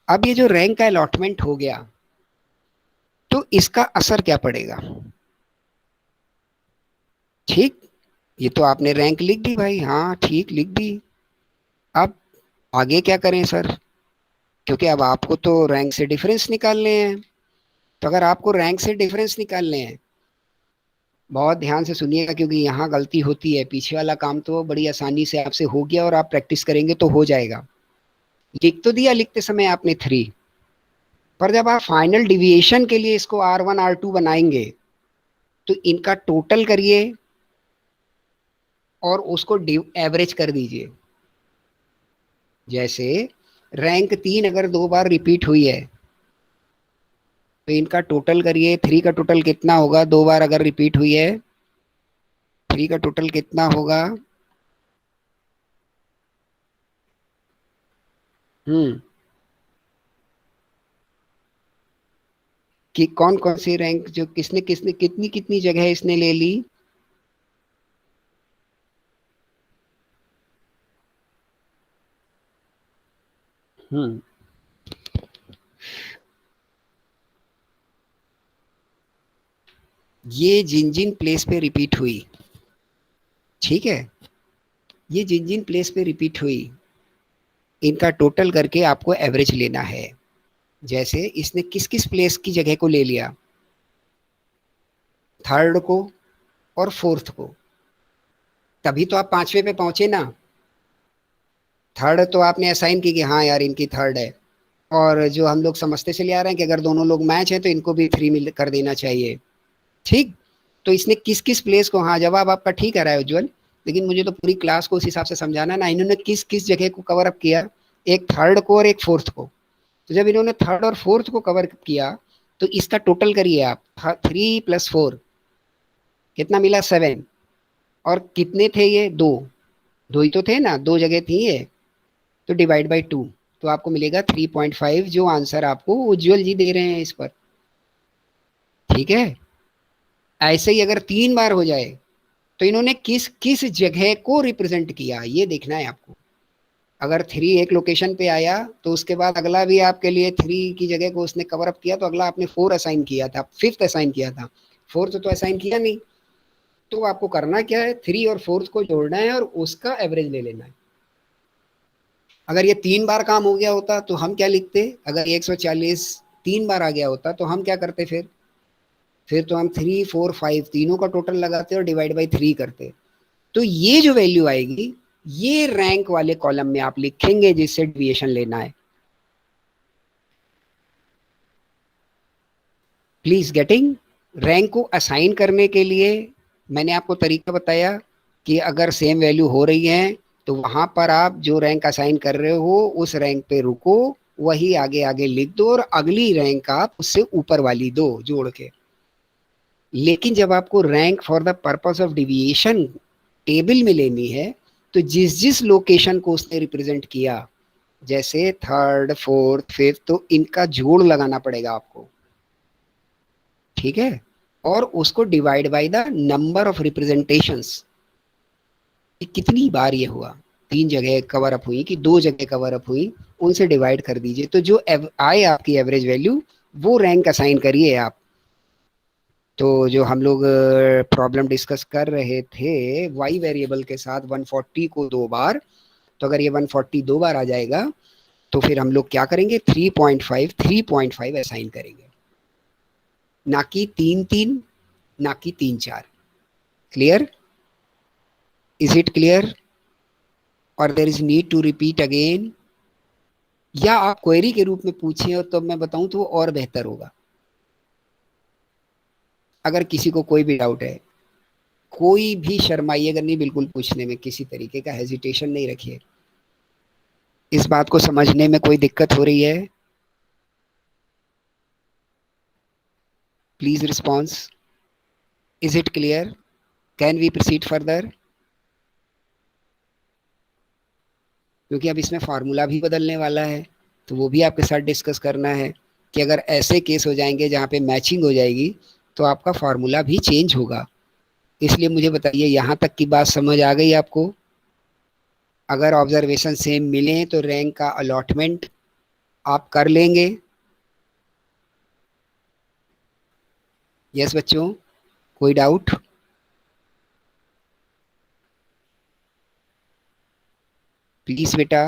अब ये जो रैंक का अलॉटमेंट हो गया, तो इसका असर क्या पड़ेगा? ठीक, ये तो आपने रैंक लिख दी भाई, हाँ ठीक लिख दी। अब आगे क्या करें सर? क्योंकि अब आपको तो रैंक से डिफरेंस निकालने हैं। तो अगर आपको रैंक से डिफरेंस निकालने हैं, बहुत ध्यान से सुनिएगा, क्योंकि यहाँ गलती होती है। पीछे वाला काम तो बड़ी आसानी से आपसे हो गया, और आप प्रैक्टिस करेंगे तो हो जाएगा। लिख तो दिया लिखते समय आपने 3, पर जब आप फाइनल डिविएशन के लिए इसको R1 R2 बनाएंगे, तो इनका टोटल करिए और उसको एवरेज कर दीजिए। जैसे रैंक 3 अगर 2 बार रिपीट हुई है, तो इनका टोटल करिए। 3 का टोटल कितना होगा? 2 बार अगर रिपीट हुई है, 3 का टोटल कितना होगा? कि कौन कौन सी रैंक जो किसने किसने कितनी कितनी जगह इसने ले ली? ये जिन जिन प्लेस पे रिपीट हुई, ठीक है, ये जिन जिन प्लेस पे रिपीट हुई, इनका टोटल करके आपको एवरेज लेना है। जैसे इसने किस किस प्लेस की जगह को ले लिया? थर्ड को और फोर्थ को, तभी तो आप 5वें पे पहुंचे ना। थर्ड तो आपने असाइन की कि हाँ यार इनकी थर्ड है, और जो हम लोग समझते चले आ रहे हैं कि अगर दोनों लोग मैच है तो इनको भी 3 मिल कर देना चाहिए, ठीक। तो इसने किस किस प्लेस को, हाँ जवाब आपका ठीक आ रहा है उज्जवल, लेकिन मुझे तो पूरी क्लास को उस हिसाब से समझाना ना। इन्होंने किस किस जगह को कवर अप किया? एक थर्ड को और एक फोर्थ को। तो जब इन्होंने थर्ड और फोर्थ को कवर किया, तो इसका टोटल करिए आप। 3 + 4 कितना मिला? 7। और कितने थे ये? 2, 2 ही तो थे ना, 2 जगह थी ये, तो डिवाइड बाई 2, तो आपको मिलेगा 3.5, जो आंसर आपको उज्जवल जी दे रहे हैं इस पर, ठीक है। ऐसे ही अगर 3 बार हो जाए, तो इन्होंने किस किस जगह को रिप्रेजेंट किया, ये देखना है आपको। अगर 3 एक लोकेशन पे आया, तो उसके बाद अगला भी आपके लिए 3 की जगह को उसने कवर अप किया, तो अगला आपने 4 असाइन किया था, 5th असाइन किया था, 4th तो असाइन किया नहीं। तो आपको करना क्या है? 3 और 4th को जोड़ना है और उसका एवरेज ले लेना है। अगर ये 3 बार काम हो गया होता तो हम क्या लिखते? अगर 140 3 बार आ गया होता तो हम क्या करते? फिर तो हम 3 4 5 तीनों का टोटल लगाते और डिवाइड बाई 3 करते। तो ये जो वैल्यू आएगी, ये रैंक वाले कॉलम में आप लिखेंगे जिससे डिविएशन लेना है। Please getting? रैंक को असाइन करने के लिए मैंने आपको तरीका बताया कि अगर सेम वैल्यू हो रही है तो वहां पर आप जो रैंक असाइन कर रहे हो उस रैंक पे रुको, वही आगे आगे लिख दो और अगली रैंक आप उससे ऊपर वाली दो जोड़ के। लेकिन जब आपको rank for the purpose of deviation table में लेनी है तो जिस जिस लोकेशन को उसने रिप्रेजेंट किया, जैसे थर्ड, फोर्थ, फिफ्थ, तो इनका जोड़ लगाना पड़ेगा आपको, ठीक है। और उसको divide by the number of representations, कितनी बार ये हुआ, 3 जगह कवर अप हुई कि 2 जगह कवर अप हुई, उनसे डिवाइड कर दीजिए। तो जो आए आपकी एवरेज वैल्यू, वो रैंक असाइन करिए आप। तो जो हम लोग प्रॉब्लम डिस्कस कर रहे थे वाई वेरिएबल के साथ 140 को 2 बार, तो अगर ये 140 2 बार आ जाएगा तो फिर हम लोग क्या करेंगे, 3.5 असाइन करेंगे, ना कि 3 3, ना कि 3 4। Clear? Is it clear or there is need to repeat again? या आप क्वेरी के रूप में पूछें और तब मैं बताऊं तो वो और बेहतर होगा। अगर किसी को कोई भी डाउट है, कोई भी शर्माइएगा नहीं, बिल्कुल पूछने में किसी तरीके का हेजिटेशन नहीं रखिए। इस बात को समझने में कोई दिक्कत हो रही है? Please response. Is it clear? Can we proceed further? क्योंकि अब इसमें फार्मूला भी बदलने वाला है, तो वो भी आपके साथ डिस्कस करना है कि अगर ऐसे केस हो जाएंगे जहाँ पे मैचिंग हो जाएगी तो आपका फार्मूला भी चेंज होगा। इसलिए मुझे बताइए, यहाँ तक की बात समझ आ गई आपको? अगर ऑब्जर्वेशन सेम मिले तो रैंक का अलॉटमेंट आप कर लेंगे? यस बच्चों, कोई डाउट? प्लीज बेटा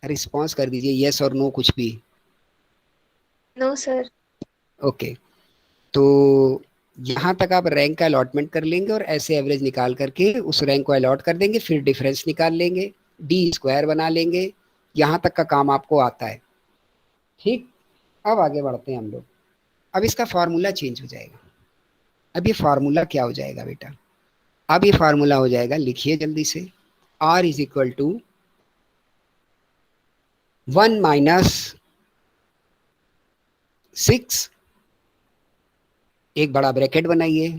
रिस्पॉन्स कर दीजिए, यस और नो, कुछ भी। No sir. ओके, तो यहाँ तक आप रैंक का अलॉटमेंट कर लेंगे और ऐसे एवरेज निकाल करके उस रैंक को अलॉट कर देंगे, फिर डिफरेंस निकाल लेंगे, डी स्क्वायर बना लेंगे। यहाँ तक का काम आपको आता है, ठीक। अब आगे बढ़ते हैं हम लोग। अब इसका फार्मूला चेंज हो जाएगा। अब ये फार्मूला क्या हो जाएगा बेटा? अब ये फार्मूला हो जाएगा, लिखिए जल्दी से, R is equal to 1 minus 6, एक बड़ा ब्रैकेट बनाइए,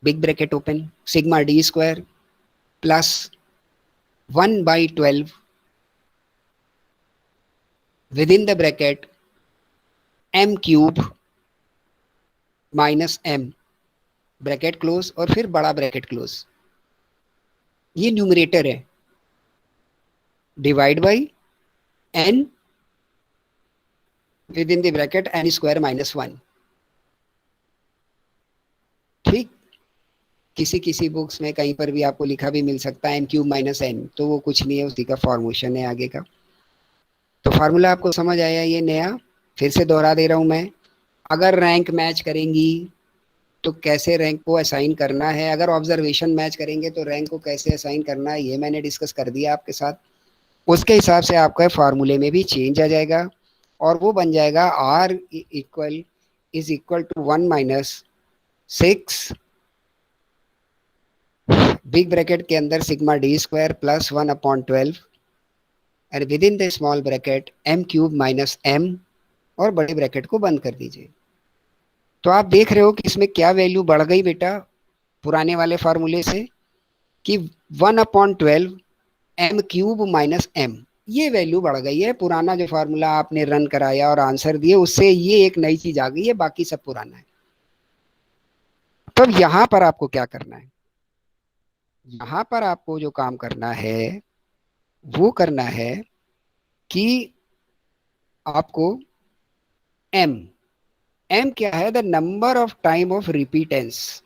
big bracket open, sigma D square plus 1/12 within the bracket m cube minus m, bracket close और फिर बड़ा ब्रैकेट क्लोज, ये न्यूमरेटर है, divide by n within the bracket n square minus 1, ठीक। किसी किसी बुक्स में कहीं पर भी आपको लिखा भी मिल सकता है m क्यूब माइनस n, तो वो कुछ नहीं है, उसी का फॉर्मेशन है आगे का। तो फार्मूला आपको समझ आया? ये नया फिर से दोहरा दे रहा हूं मैं। अगर रैंक मैच करेंगी तो कैसे रैंक को असाइन करना है, अगर ऑब्जर्वेशन मैच करेंगे तो रैंक को कैसे असाइन करना है, ये मैंने डिस्कस कर दिया आपके साथ। उसके हिसाब से आपका फार्मूले में भी चेंज आ जाएगा और वो बन जाएगा R is equal to 1 minus 6 big bracket के अंदर सिग्मा डी स्क्वायर प्लस 1/12 और within the small bracket m cube minus m, और बड़े ब्रैकेट को बंद कर दीजिए। तो आप देख रहे हो कि इसमें क्या वैल्यू बढ़ गई बेटा पुराने वाले फार्मूले से, कि 1/12 m क्यूब माइनस m, ये वैल्यू बढ़ गई है। पुराना जो फार्मूला आपने रन कराया और आंसर दिए उससे ये एक नई चीज आ गई है, बाकी सब पुराना है। तो यहां पर आपको क्या करना है, यहां पर आपको जो काम करना है वो करना है कि आपको m क्या है, the number of time of repetence,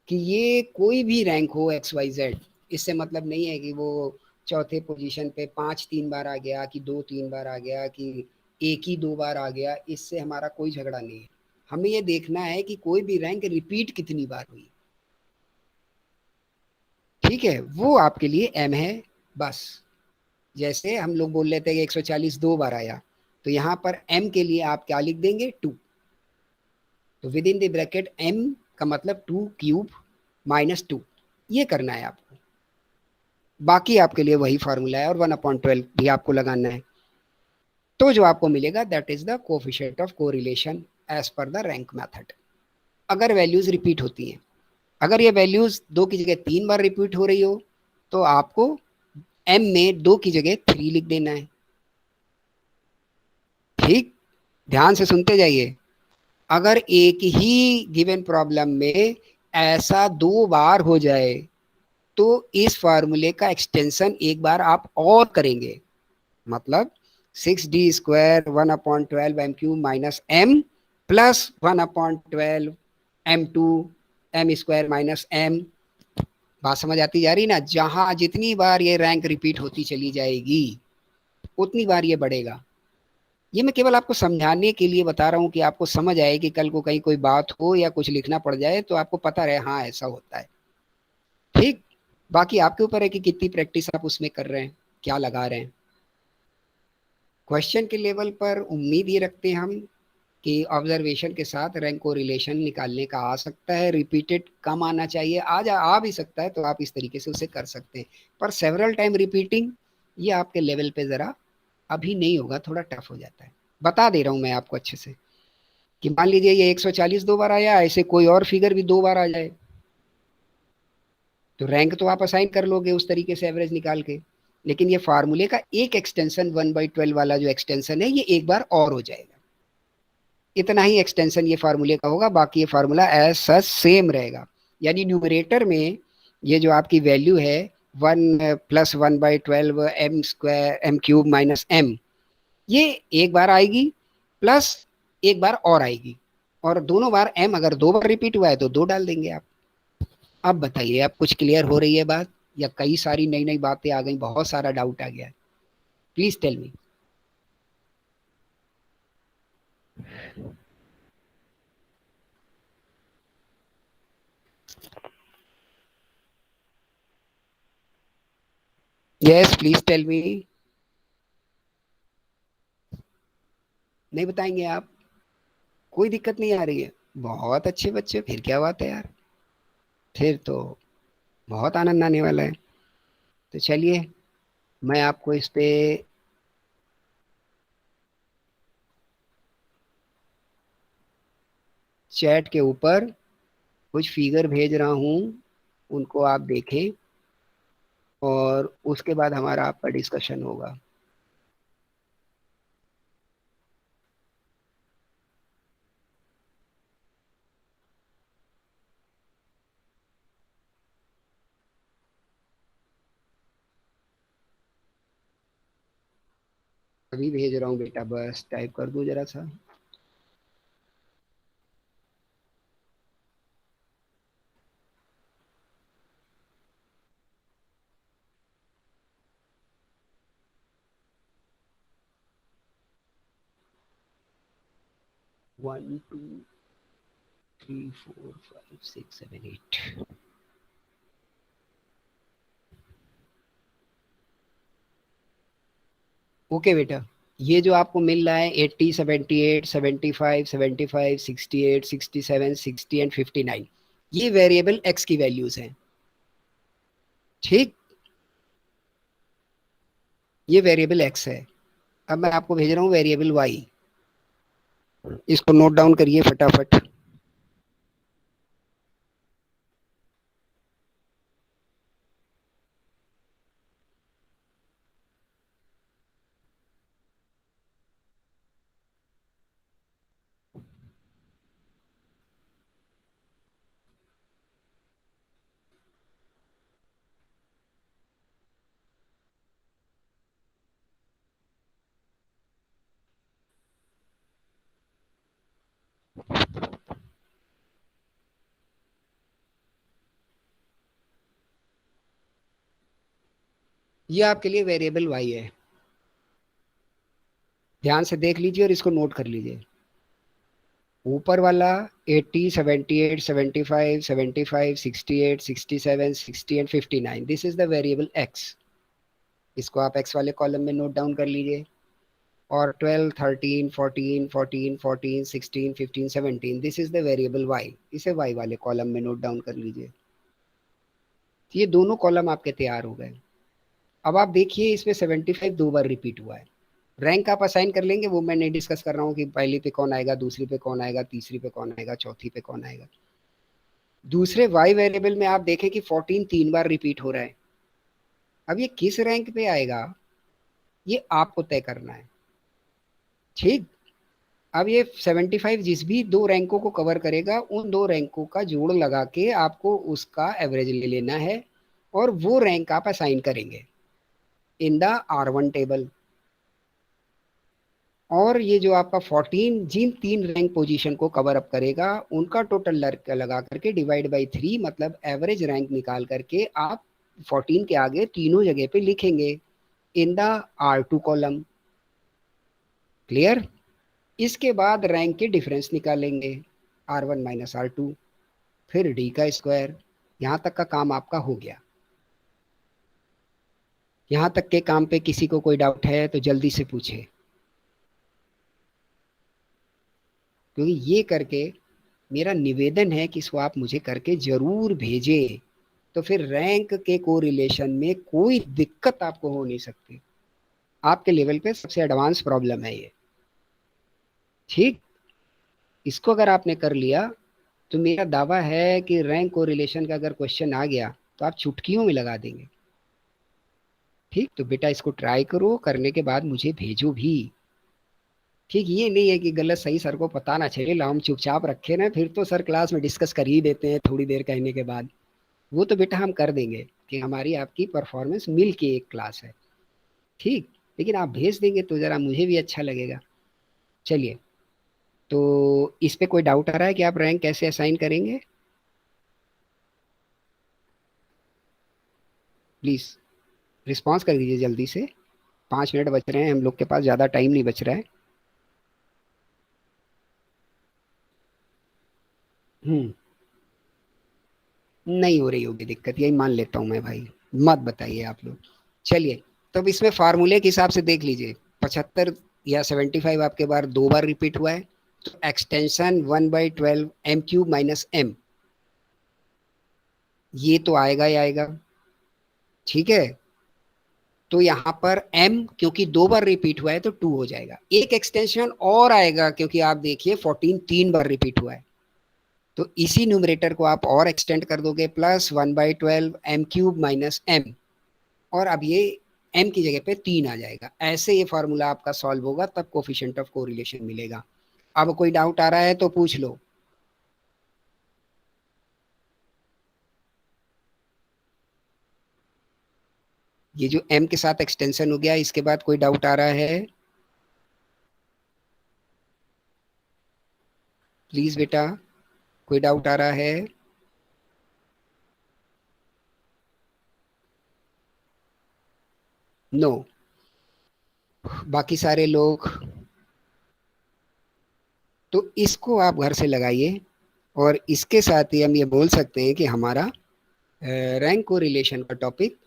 कि ये कोई भी रैंक हो XYZ, इससे मतलब नहीं है कि वो चौथे पोजीशन पे 5 3 बार आ गया, कि 2 3 बार आ गया, कि एक ही 2 बार आ गया, इससे हमारा कोई झगड़ा नहीं है। हमें ये देखना है कि कोई भी रैंक रिपीट कितनी बार हुई, ठीक है, वो आपके लिए m है बस। जैसे हम लोग बोल लेते हैं कि 140 2 बार आया, तो यहाँ पर m के लिए आप क्या लिख देंगे 2। तो with in the bracket m का मतलब 2 क्यूब माइनस 2, ये करना है आपको। बाकी आपके लिए वही फार्मूला है और 1/12 भी आपको लगाना है। तो जो आपको मिलेगा that is the coefficient of correlation as per the rank method. अगर वैल्यूज रिपीट होती हैं, अगर ये वैल्यूज 2 की जगह 3 बार रिपीट हो रही हो तो आपको m में 2 की जगह 3 लिख देना है। ठीक, ध्यान से सुनते जाइए। अगर एक ही गिवन प्रॉब्लम में ऐसा 2 बार हो जाए तो इस फार्मूले का एक्सटेंशन एक बार आप और करेंगे, मतलब 6d² 1/12 m³ minus m plus 1/12 m2 m² minus m। बात समझ आती जा रही ना? जहां जितनी बार ये रैंक रिपीट होती चली जाएगी उतनी बार ये बढ़ेगा। ये मैं केवल आपको समझाने के लिए बता रहा हूँ कि आपको समझ आए कि कल को कहीं कोई बात हो या कुछ लिखना पड़ जाए तो आपको पता रहे हाँ ऐसा होता है। ठीक, बाकी आपके ऊपर है कि कितनी प्रैक्टिस आप उसमें कर रहे हैं, क्या लगा रहे हैं। क्वेश्चन के लेवल पर उम्मीद ये रखते हैं हम कि ऑब्जर्वेशन के साथ रैंक को रिलेशन निकालने का आ सकता है। रिपीटेड कम आना चाहिए, आ भी सकता है, तो आप इस तरीके से उसे कर सकते हैं। पर सेवरल टाइम रिपीटिंग ये आपके लेवल पे ज़रा अभी नहीं होगा, थोड़ा टफ हो जाता है। बता दे रहा हूँ मैं आपको अच्छे से कि मान लीजिए ये 140 2 बार आया, ऐसे कोई और फिगर भी 2 बार आ जाए तो रैंक तो आप असाइन कर लोगे उस तरीके से एवरेज निकाल के, लेकिन ये फार्मूले का एक एक्सटेंशन 1/12 वाला जो एक्सटेंशन है ये एक बार और हो जाएगा। इतना ही एक्सटेंशन ये फार्मूले का होगा, बाकी ये फार्मूला एज सच सेम रहेगा। यानी न्यूमरेटर में ये जो आपकी वैल्यू है 1 + 1/12 m² माइनस m, ये एक बार आएगी प्लस एक बार और आएगी, और दोनों बार m अगर 2 बार रिपीट हुआ है तो 2 डाल देंगे आप। अब बताइए, अब कुछ क्लियर हो रही है बात या कई सारी नई नई बातें आ गई, बहुत सारा डाउट आ गया? Please tell me. Yes please tell me. नहीं बताएंगे आप? कोई दिक्कत नहीं आ रही है? बहुत अच्छे बच्चे, फिर क्या बात है यार, फिर तो बहुत आनंद आने वाला है। तो चलिए मैं आपको इस पे चैट के ऊपर कुछ फिगर भेज रहा हूँ, उनको आप देखें और उसके बाद हमारा आपका डिस्कशन होगा। अभी भेज रहा हूँ बेटा, बस टाइप कर दो जरा सा। One two three four five six seven eight. Okay बेटा, ये जो आपको मिल रहा है 80 78 75 75 68 67 60 एंड 59, ये वेरिएबल एक्स की वैल्यूज हैं। ठीक, ये वेरिएबल एक्स है। अब मैं आपको भेज रहा हूँ वेरिएबल वाई, इसको नोट डाउन करिए फटाफट। ये आपके लिए वेरिएबल वाई है, ध्यान से देख लीजिए और इसको नोट कर लीजिए। ऊपर वाला 80 78 75 75 68 67 60 and 59, this is the variable x. इसको आप एक्स वाले कॉलम में नोट डाउन कर लीजिए। और 12, 13, 14, 14, 14, 16, 15, 17, this is the variable Y. इसे वाई वाले कॉलम में नोट डाउन कर लीजिए। ये दोनों कॉलम आपके तैयार हो गए। अब आप देखिए इसमें 75 दो बार रिपीट हुआ है। रैंक आप असाइन कर लेंगे, वो मैं नहीं डिस्कस कर रहा हूँ कि पहली पे कौन आएगा, दूसरी पे कौन आएगा, तीसरी पे कौन आएगा, चौथी पे कौन आएगा। दूसरे वाई वेरिएबल में आप देखें कि 14 तीन बार रिपीट हो रहा है। अब ये किस रैंक पे आएगा ये आपको तय करना है, ठीक। अब ये 75 जिस भी दो रैंकों को कवर करेगा उन दो रैंकों का जोड़ लगा के आपको उसका एवरेज ले लेना है और वो रैंक आप असाइन करेंगे इन द R1 टेबल। और ये जो आपका 14 जिन तीन रैंक पोजीशन को कवर अप करेगा उनका टोटल लगा करके डिवाइड बाई 3 मतलब एवरेज रैंक निकाल करके आप 14 के आगे तीनों जगह पे लिखेंगे in the R2 column. Clear. इसके बाद रैंक के डिफरेंस निकालेंगे R1 माइनस R2, फिर डी का स्क्वायर। यहां तक का काम आपका हो गया। यहां तक के काम पे किसी को कोई डाउट है तो जल्दी से पूछे, क्योंकि ये करके मेरा निवेदन है कि इसको आप मुझे करके जरूर भेजें, तो फिर रैंक के कोरिलेशन में कोई दिक्कत आपको हो नहीं सकती। आपके लेवल पे सबसे एडवांस प्रॉब्लम है ये, ठीक। इसको अगर आपने कर लिया तो मेरा दावा है कि रैंक कोरिलेशन का अगर क्वेश्चन आ गया तो आप चुटकियों में लगा देंगे, ठीक। तो बेटा इसको ट्राई करो, करने के बाद मुझे भेजो भी, ठीक। ये नहीं है कि गलत सही सर को पता ना चले, हम चुपचाप रखे ना, फिर तो सर क्लास में डिस्कस कर ही देते हैं थोड़ी देर कहने के बाद। वो तो बेटा हम कर देंगे कि हमारी आपकी परफॉर्मेंस मिल के एक क्लास है, ठीक। लेकिन आप भेज देंगे तो ज़रा मुझे भी अच्छा लगेगा। चलिए, तो इस पे कोई डाउट आ रहा है कि आप रैंक कैसे असाइन करेंगे? प्लीज़ रिस्पॉन्स कर दीजिए जल्दी से, 5 मिनट बच रहे हैं, हम लोग के पास ज़्यादा टाइम नहीं बच रहा है। नहीं हो रही होगी दिक्कत, यही मान लेता हूँ मैं भाई, मत बताइए आप लोग। चलिए, तो अब इसमें फार्मूले के हिसाब से देख लीजिए, 75 या 75 आपके बार दो बार रिपीट हुआ है, तो extension 1/12 M cube minus M, ये तो आएगा ही आएगा, ठीक है। तो यहाँ पर m क्योंकि दो बार रिपीट हुआ है तो 2 हो जाएगा। एक एक्सटेंशन और आएगा क्योंकि आप देखिए 14 तीन बार रिपीट हुआ है, तो इसी न्यूमरेटर को आप और एक्सटेंड कर दोगे, plus 1/12 M cube minus M, और अब ये m की जगह पे 3 आ जाएगा। ऐसे ये फार्मूला आपका सॉल्व होगा, तब कोफिशिएंट ऑफ कोरिलेशन मिलेगा। अब कोई डाउट आ रहा है तो पूछ लो। ये जो m के साथ एक्सटेंशन हो गया, इसके बाद कोई डाउट आ रहा है? प्लीज बेटा, कोई डाउट आ रहा है? नो, बाकी सारे लोग। तो इसको आप घर से लगाइए, और इसके साथ ही हम ये बोल सकते हैं कि हमारा रैंक कोरिलेशन का टॉपिक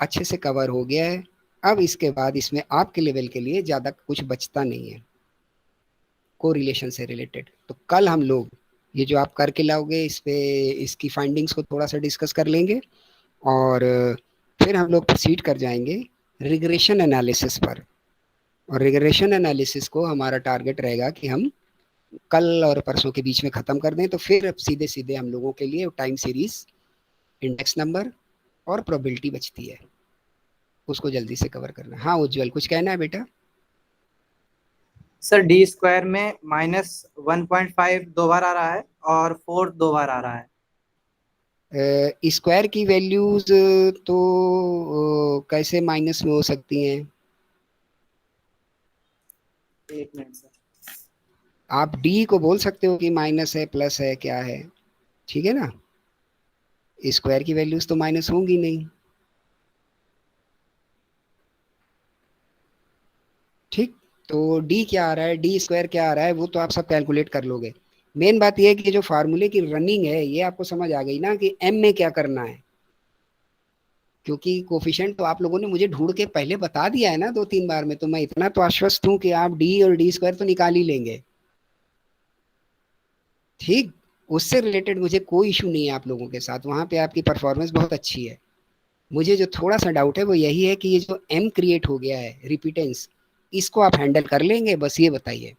अच्छे से कवर हो गया है। अब इसके बाद इसमें आपके लेवल के लिए ज़्यादा कुछ बचता नहीं है कोरिलेशन से रिलेटेड। तो कल हम लोग ये जो आप करके लाओगे इस पे इसकी फाइंडिंग्स को थोड़ा सा डिस्कस कर लेंगे, और फिर हम लोग प्रोसीड कर जाएंगे रिग्रेशन एनालिसिस पर। और रिग्रेशन एनालिसिस को हमारा टारगेट रहेगा कि हम कल और परसों के बीच में ख़त्म कर दें, तो फिर सीधे सीधे हम लोगों के लिए टाइम सीरीज, इंडेक्स नंबर और प्रोबेबिलिटी बचती है, उसको जल्दी से कवर करना। हाँ उज्जवल, कुछ कहना है बेटा? सर डी स्क्वायर में -1.5 दो बार आ रहा है और 4 दो बार आ रहा है। स्क्वायर की वैल्यूज तो कैसे माइनस में हो सकती हैं? एक मिनट सर, आप डी को बोल सकते हो कि माइनस है, प्लस है, क्या है, ठीक है ना। स्क्वायर की वैल्यूज तो माइनस होंगी नहीं, ठीक। तो डी क्या आ रहा है, डी स्क्वायर क्या आ रहा है, वो तो आप सब कैलकुलेट कर लोगे। मेन बात ये है कि जो फार्मूले की रनिंग है ये आपको समझ आ गई ना कि एम में क्या करना है, क्योंकि कोफिशिएंट तो आप लोगों ने मुझे ढूंढ के पहले बता दिया है ना 2-3 बार में, तो मैं इतना तो आश्वस्त हूं कि आप डी और डी स्क्वायर तो निकाल ही लेंगे। ठीक, उससे रिलेटेड मुझे कोई इशू नहीं है आप लोगों के साथ, वहां पे आपकी परफॉर्मेंस बहुत अच्छी है। मुझे जो थोड़ा सा डाउट है वो यही है कि ये जो एम क्रिएट हो गया है रिपीटेंस, इसको आप हैंडल कर लेंगे, बस ये बताइए।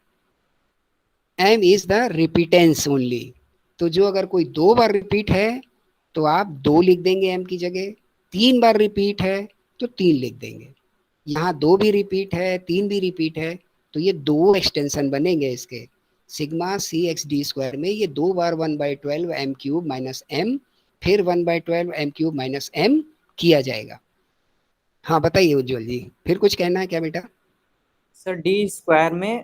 एम इज द रिपीटेंस ओनली, तो जो अगर कोई 2 बार रिपीट है तो आप 2 लिख देंगे एम की जगह, 3 बार रिपीट है तो 3 लिख देंगे। यहाँ 2 भी रिपीट है, 3 भी रिपीट है, तो ये 2 एक्सटेंशन बनेंगे इसके, sigma C X D square में ये 2 बार 1/12 एम क्यूब माइनस एम, फिर 1/12 एम क्यूब माइनस एम किया जाएगा। हाँ बताइए उज्जवल जी, फिर कुछ कहना है क्या बेटा? सर डी स्क्वायर में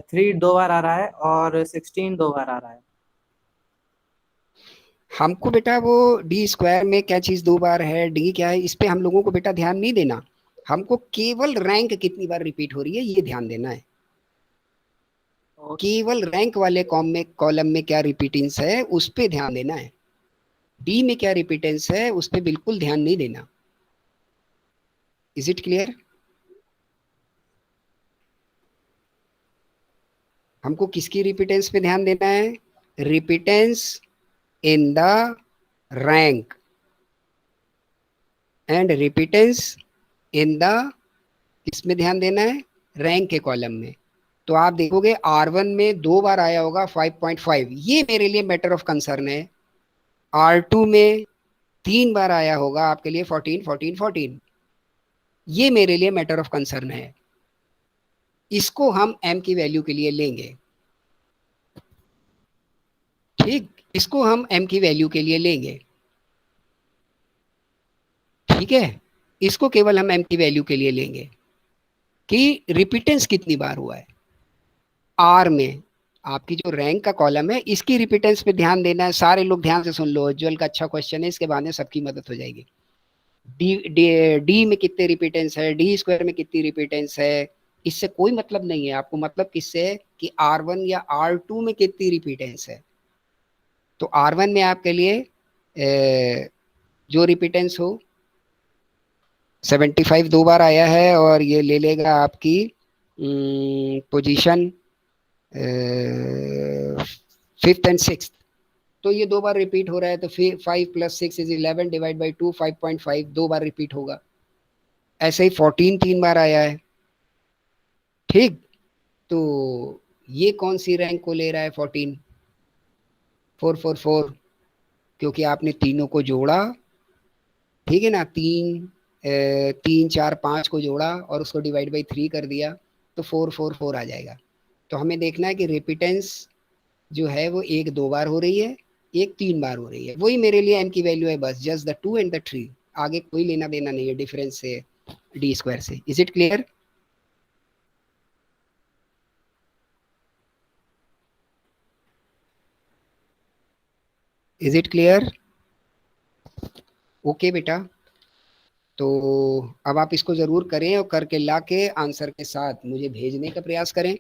3 2 बार आ रहा है और 16 2 बार आ रहा है। हमको बेटा वो डी स्क्वायर में क्या चीज 2 बार है, डी क्या है, इस पे हम लोगों को बेटा ध्यान नहीं देना। हमको केवल रैंक कितनी बार रिपीट हो रही है ये ध्यान देना है। केवल रैंक वाले कॉलम में क्या रिपीटेंस है उस पे ध्यान देना है। डी में क्या रिपीटेंस है उस पे बिल्कुल ध्यान नहीं देना। Is it clear? हमको किसकी रिपीटेंस पे ध्यान देना है? Repetence in the rank and repetence in the, किसमें ध्यान देना है? रैंक के कॉलम में। तो आप देखोगे R1 में 2 बार आया होगा 5.5, ये मेरे लिए मैटर ऑफ कंसर्न है। R2 में 3 बार आया होगा आपके लिए 14 14 14, ये मेरे लिए मैटर ऑफ कंसर्न है। इसको हम m की वैल्यू के लिए लेंगे। ठीक, इसको हम m की वैल्यू के लिए लेंगे। ठीक है, इसको केवल हम m की वैल्यू के लिए लेंगे कि रिपीटेंस कितनी बार हुआ है। R में आपकी जो रैंक का कॉलम है इसकी रिपीटेंस पे ध्यान देना है। सारे लोग ध्यान से सुन लो, उज्जवल का अच्छा क्वेश्चन है, इसके बाद में सबकी मदद हो जाएगी। डी में कितने रिपीटेंस है, डी स्क्वायर में कितनी रिपीटेंस है, इससे कोई मतलब नहीं है। आपको मतलब किससे है कि R1 या R2 में कितनी रिपीटेंस है। तो R1 में आपके लिए जो रिपीटेंस हो 75 2 बार आया है और ये ले लेगा आपकी पोजीशन 5th एंड 6th, तो ये 2 बार रिपीट हो रहा है, तो फिर 5 + 6 = 11 डिवाइड बाई 2 5.5 2 बार रिपीट होगा। ऐसे ही 14 3 बार आया है। ठीक, तो ये कौन सी रैंक को ले रहा है 14? 444, क्योंकि आपने तीनों को जोड़ा, ठीक है ना, 3 4 5 को जोड़ा और उसको डिवाइड बाई 3 कर दिया तो 444 आ जाएगा। तो हमें देखना है कि रिपीटेंस जो है वो 1 2 बार हो रही है, 1 3 बार हो रही है। वही मेरे लिए m की वैल्यू है बस, जस्ट द 2 एंड द 3, आगे कोई लेना देना नहीं है डिफरेंस से डी स्क्वायर से। Is it clear? Is it clear? Okay बेटा, तो अब आप इसको ज़रूर करें और करके ला के आंसर के साथ मुझे भेजने का प्रयास करें।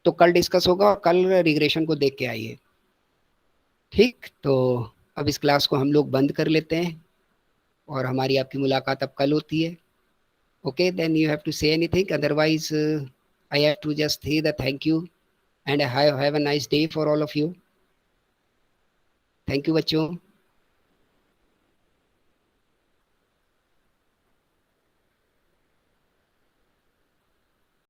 तो कल डिस्कस होगा और कल रिग्रेशन को देख के आइए। ठीक, तो अब इस क्लास को हम लोग बंद कर लेते हैं और हमारी आपकी मुलाकात अब कल होती है। Okay, then you have to say anything, otherwise I have to just say the thank you and have a nice day for all of you. Thank you बच्चों।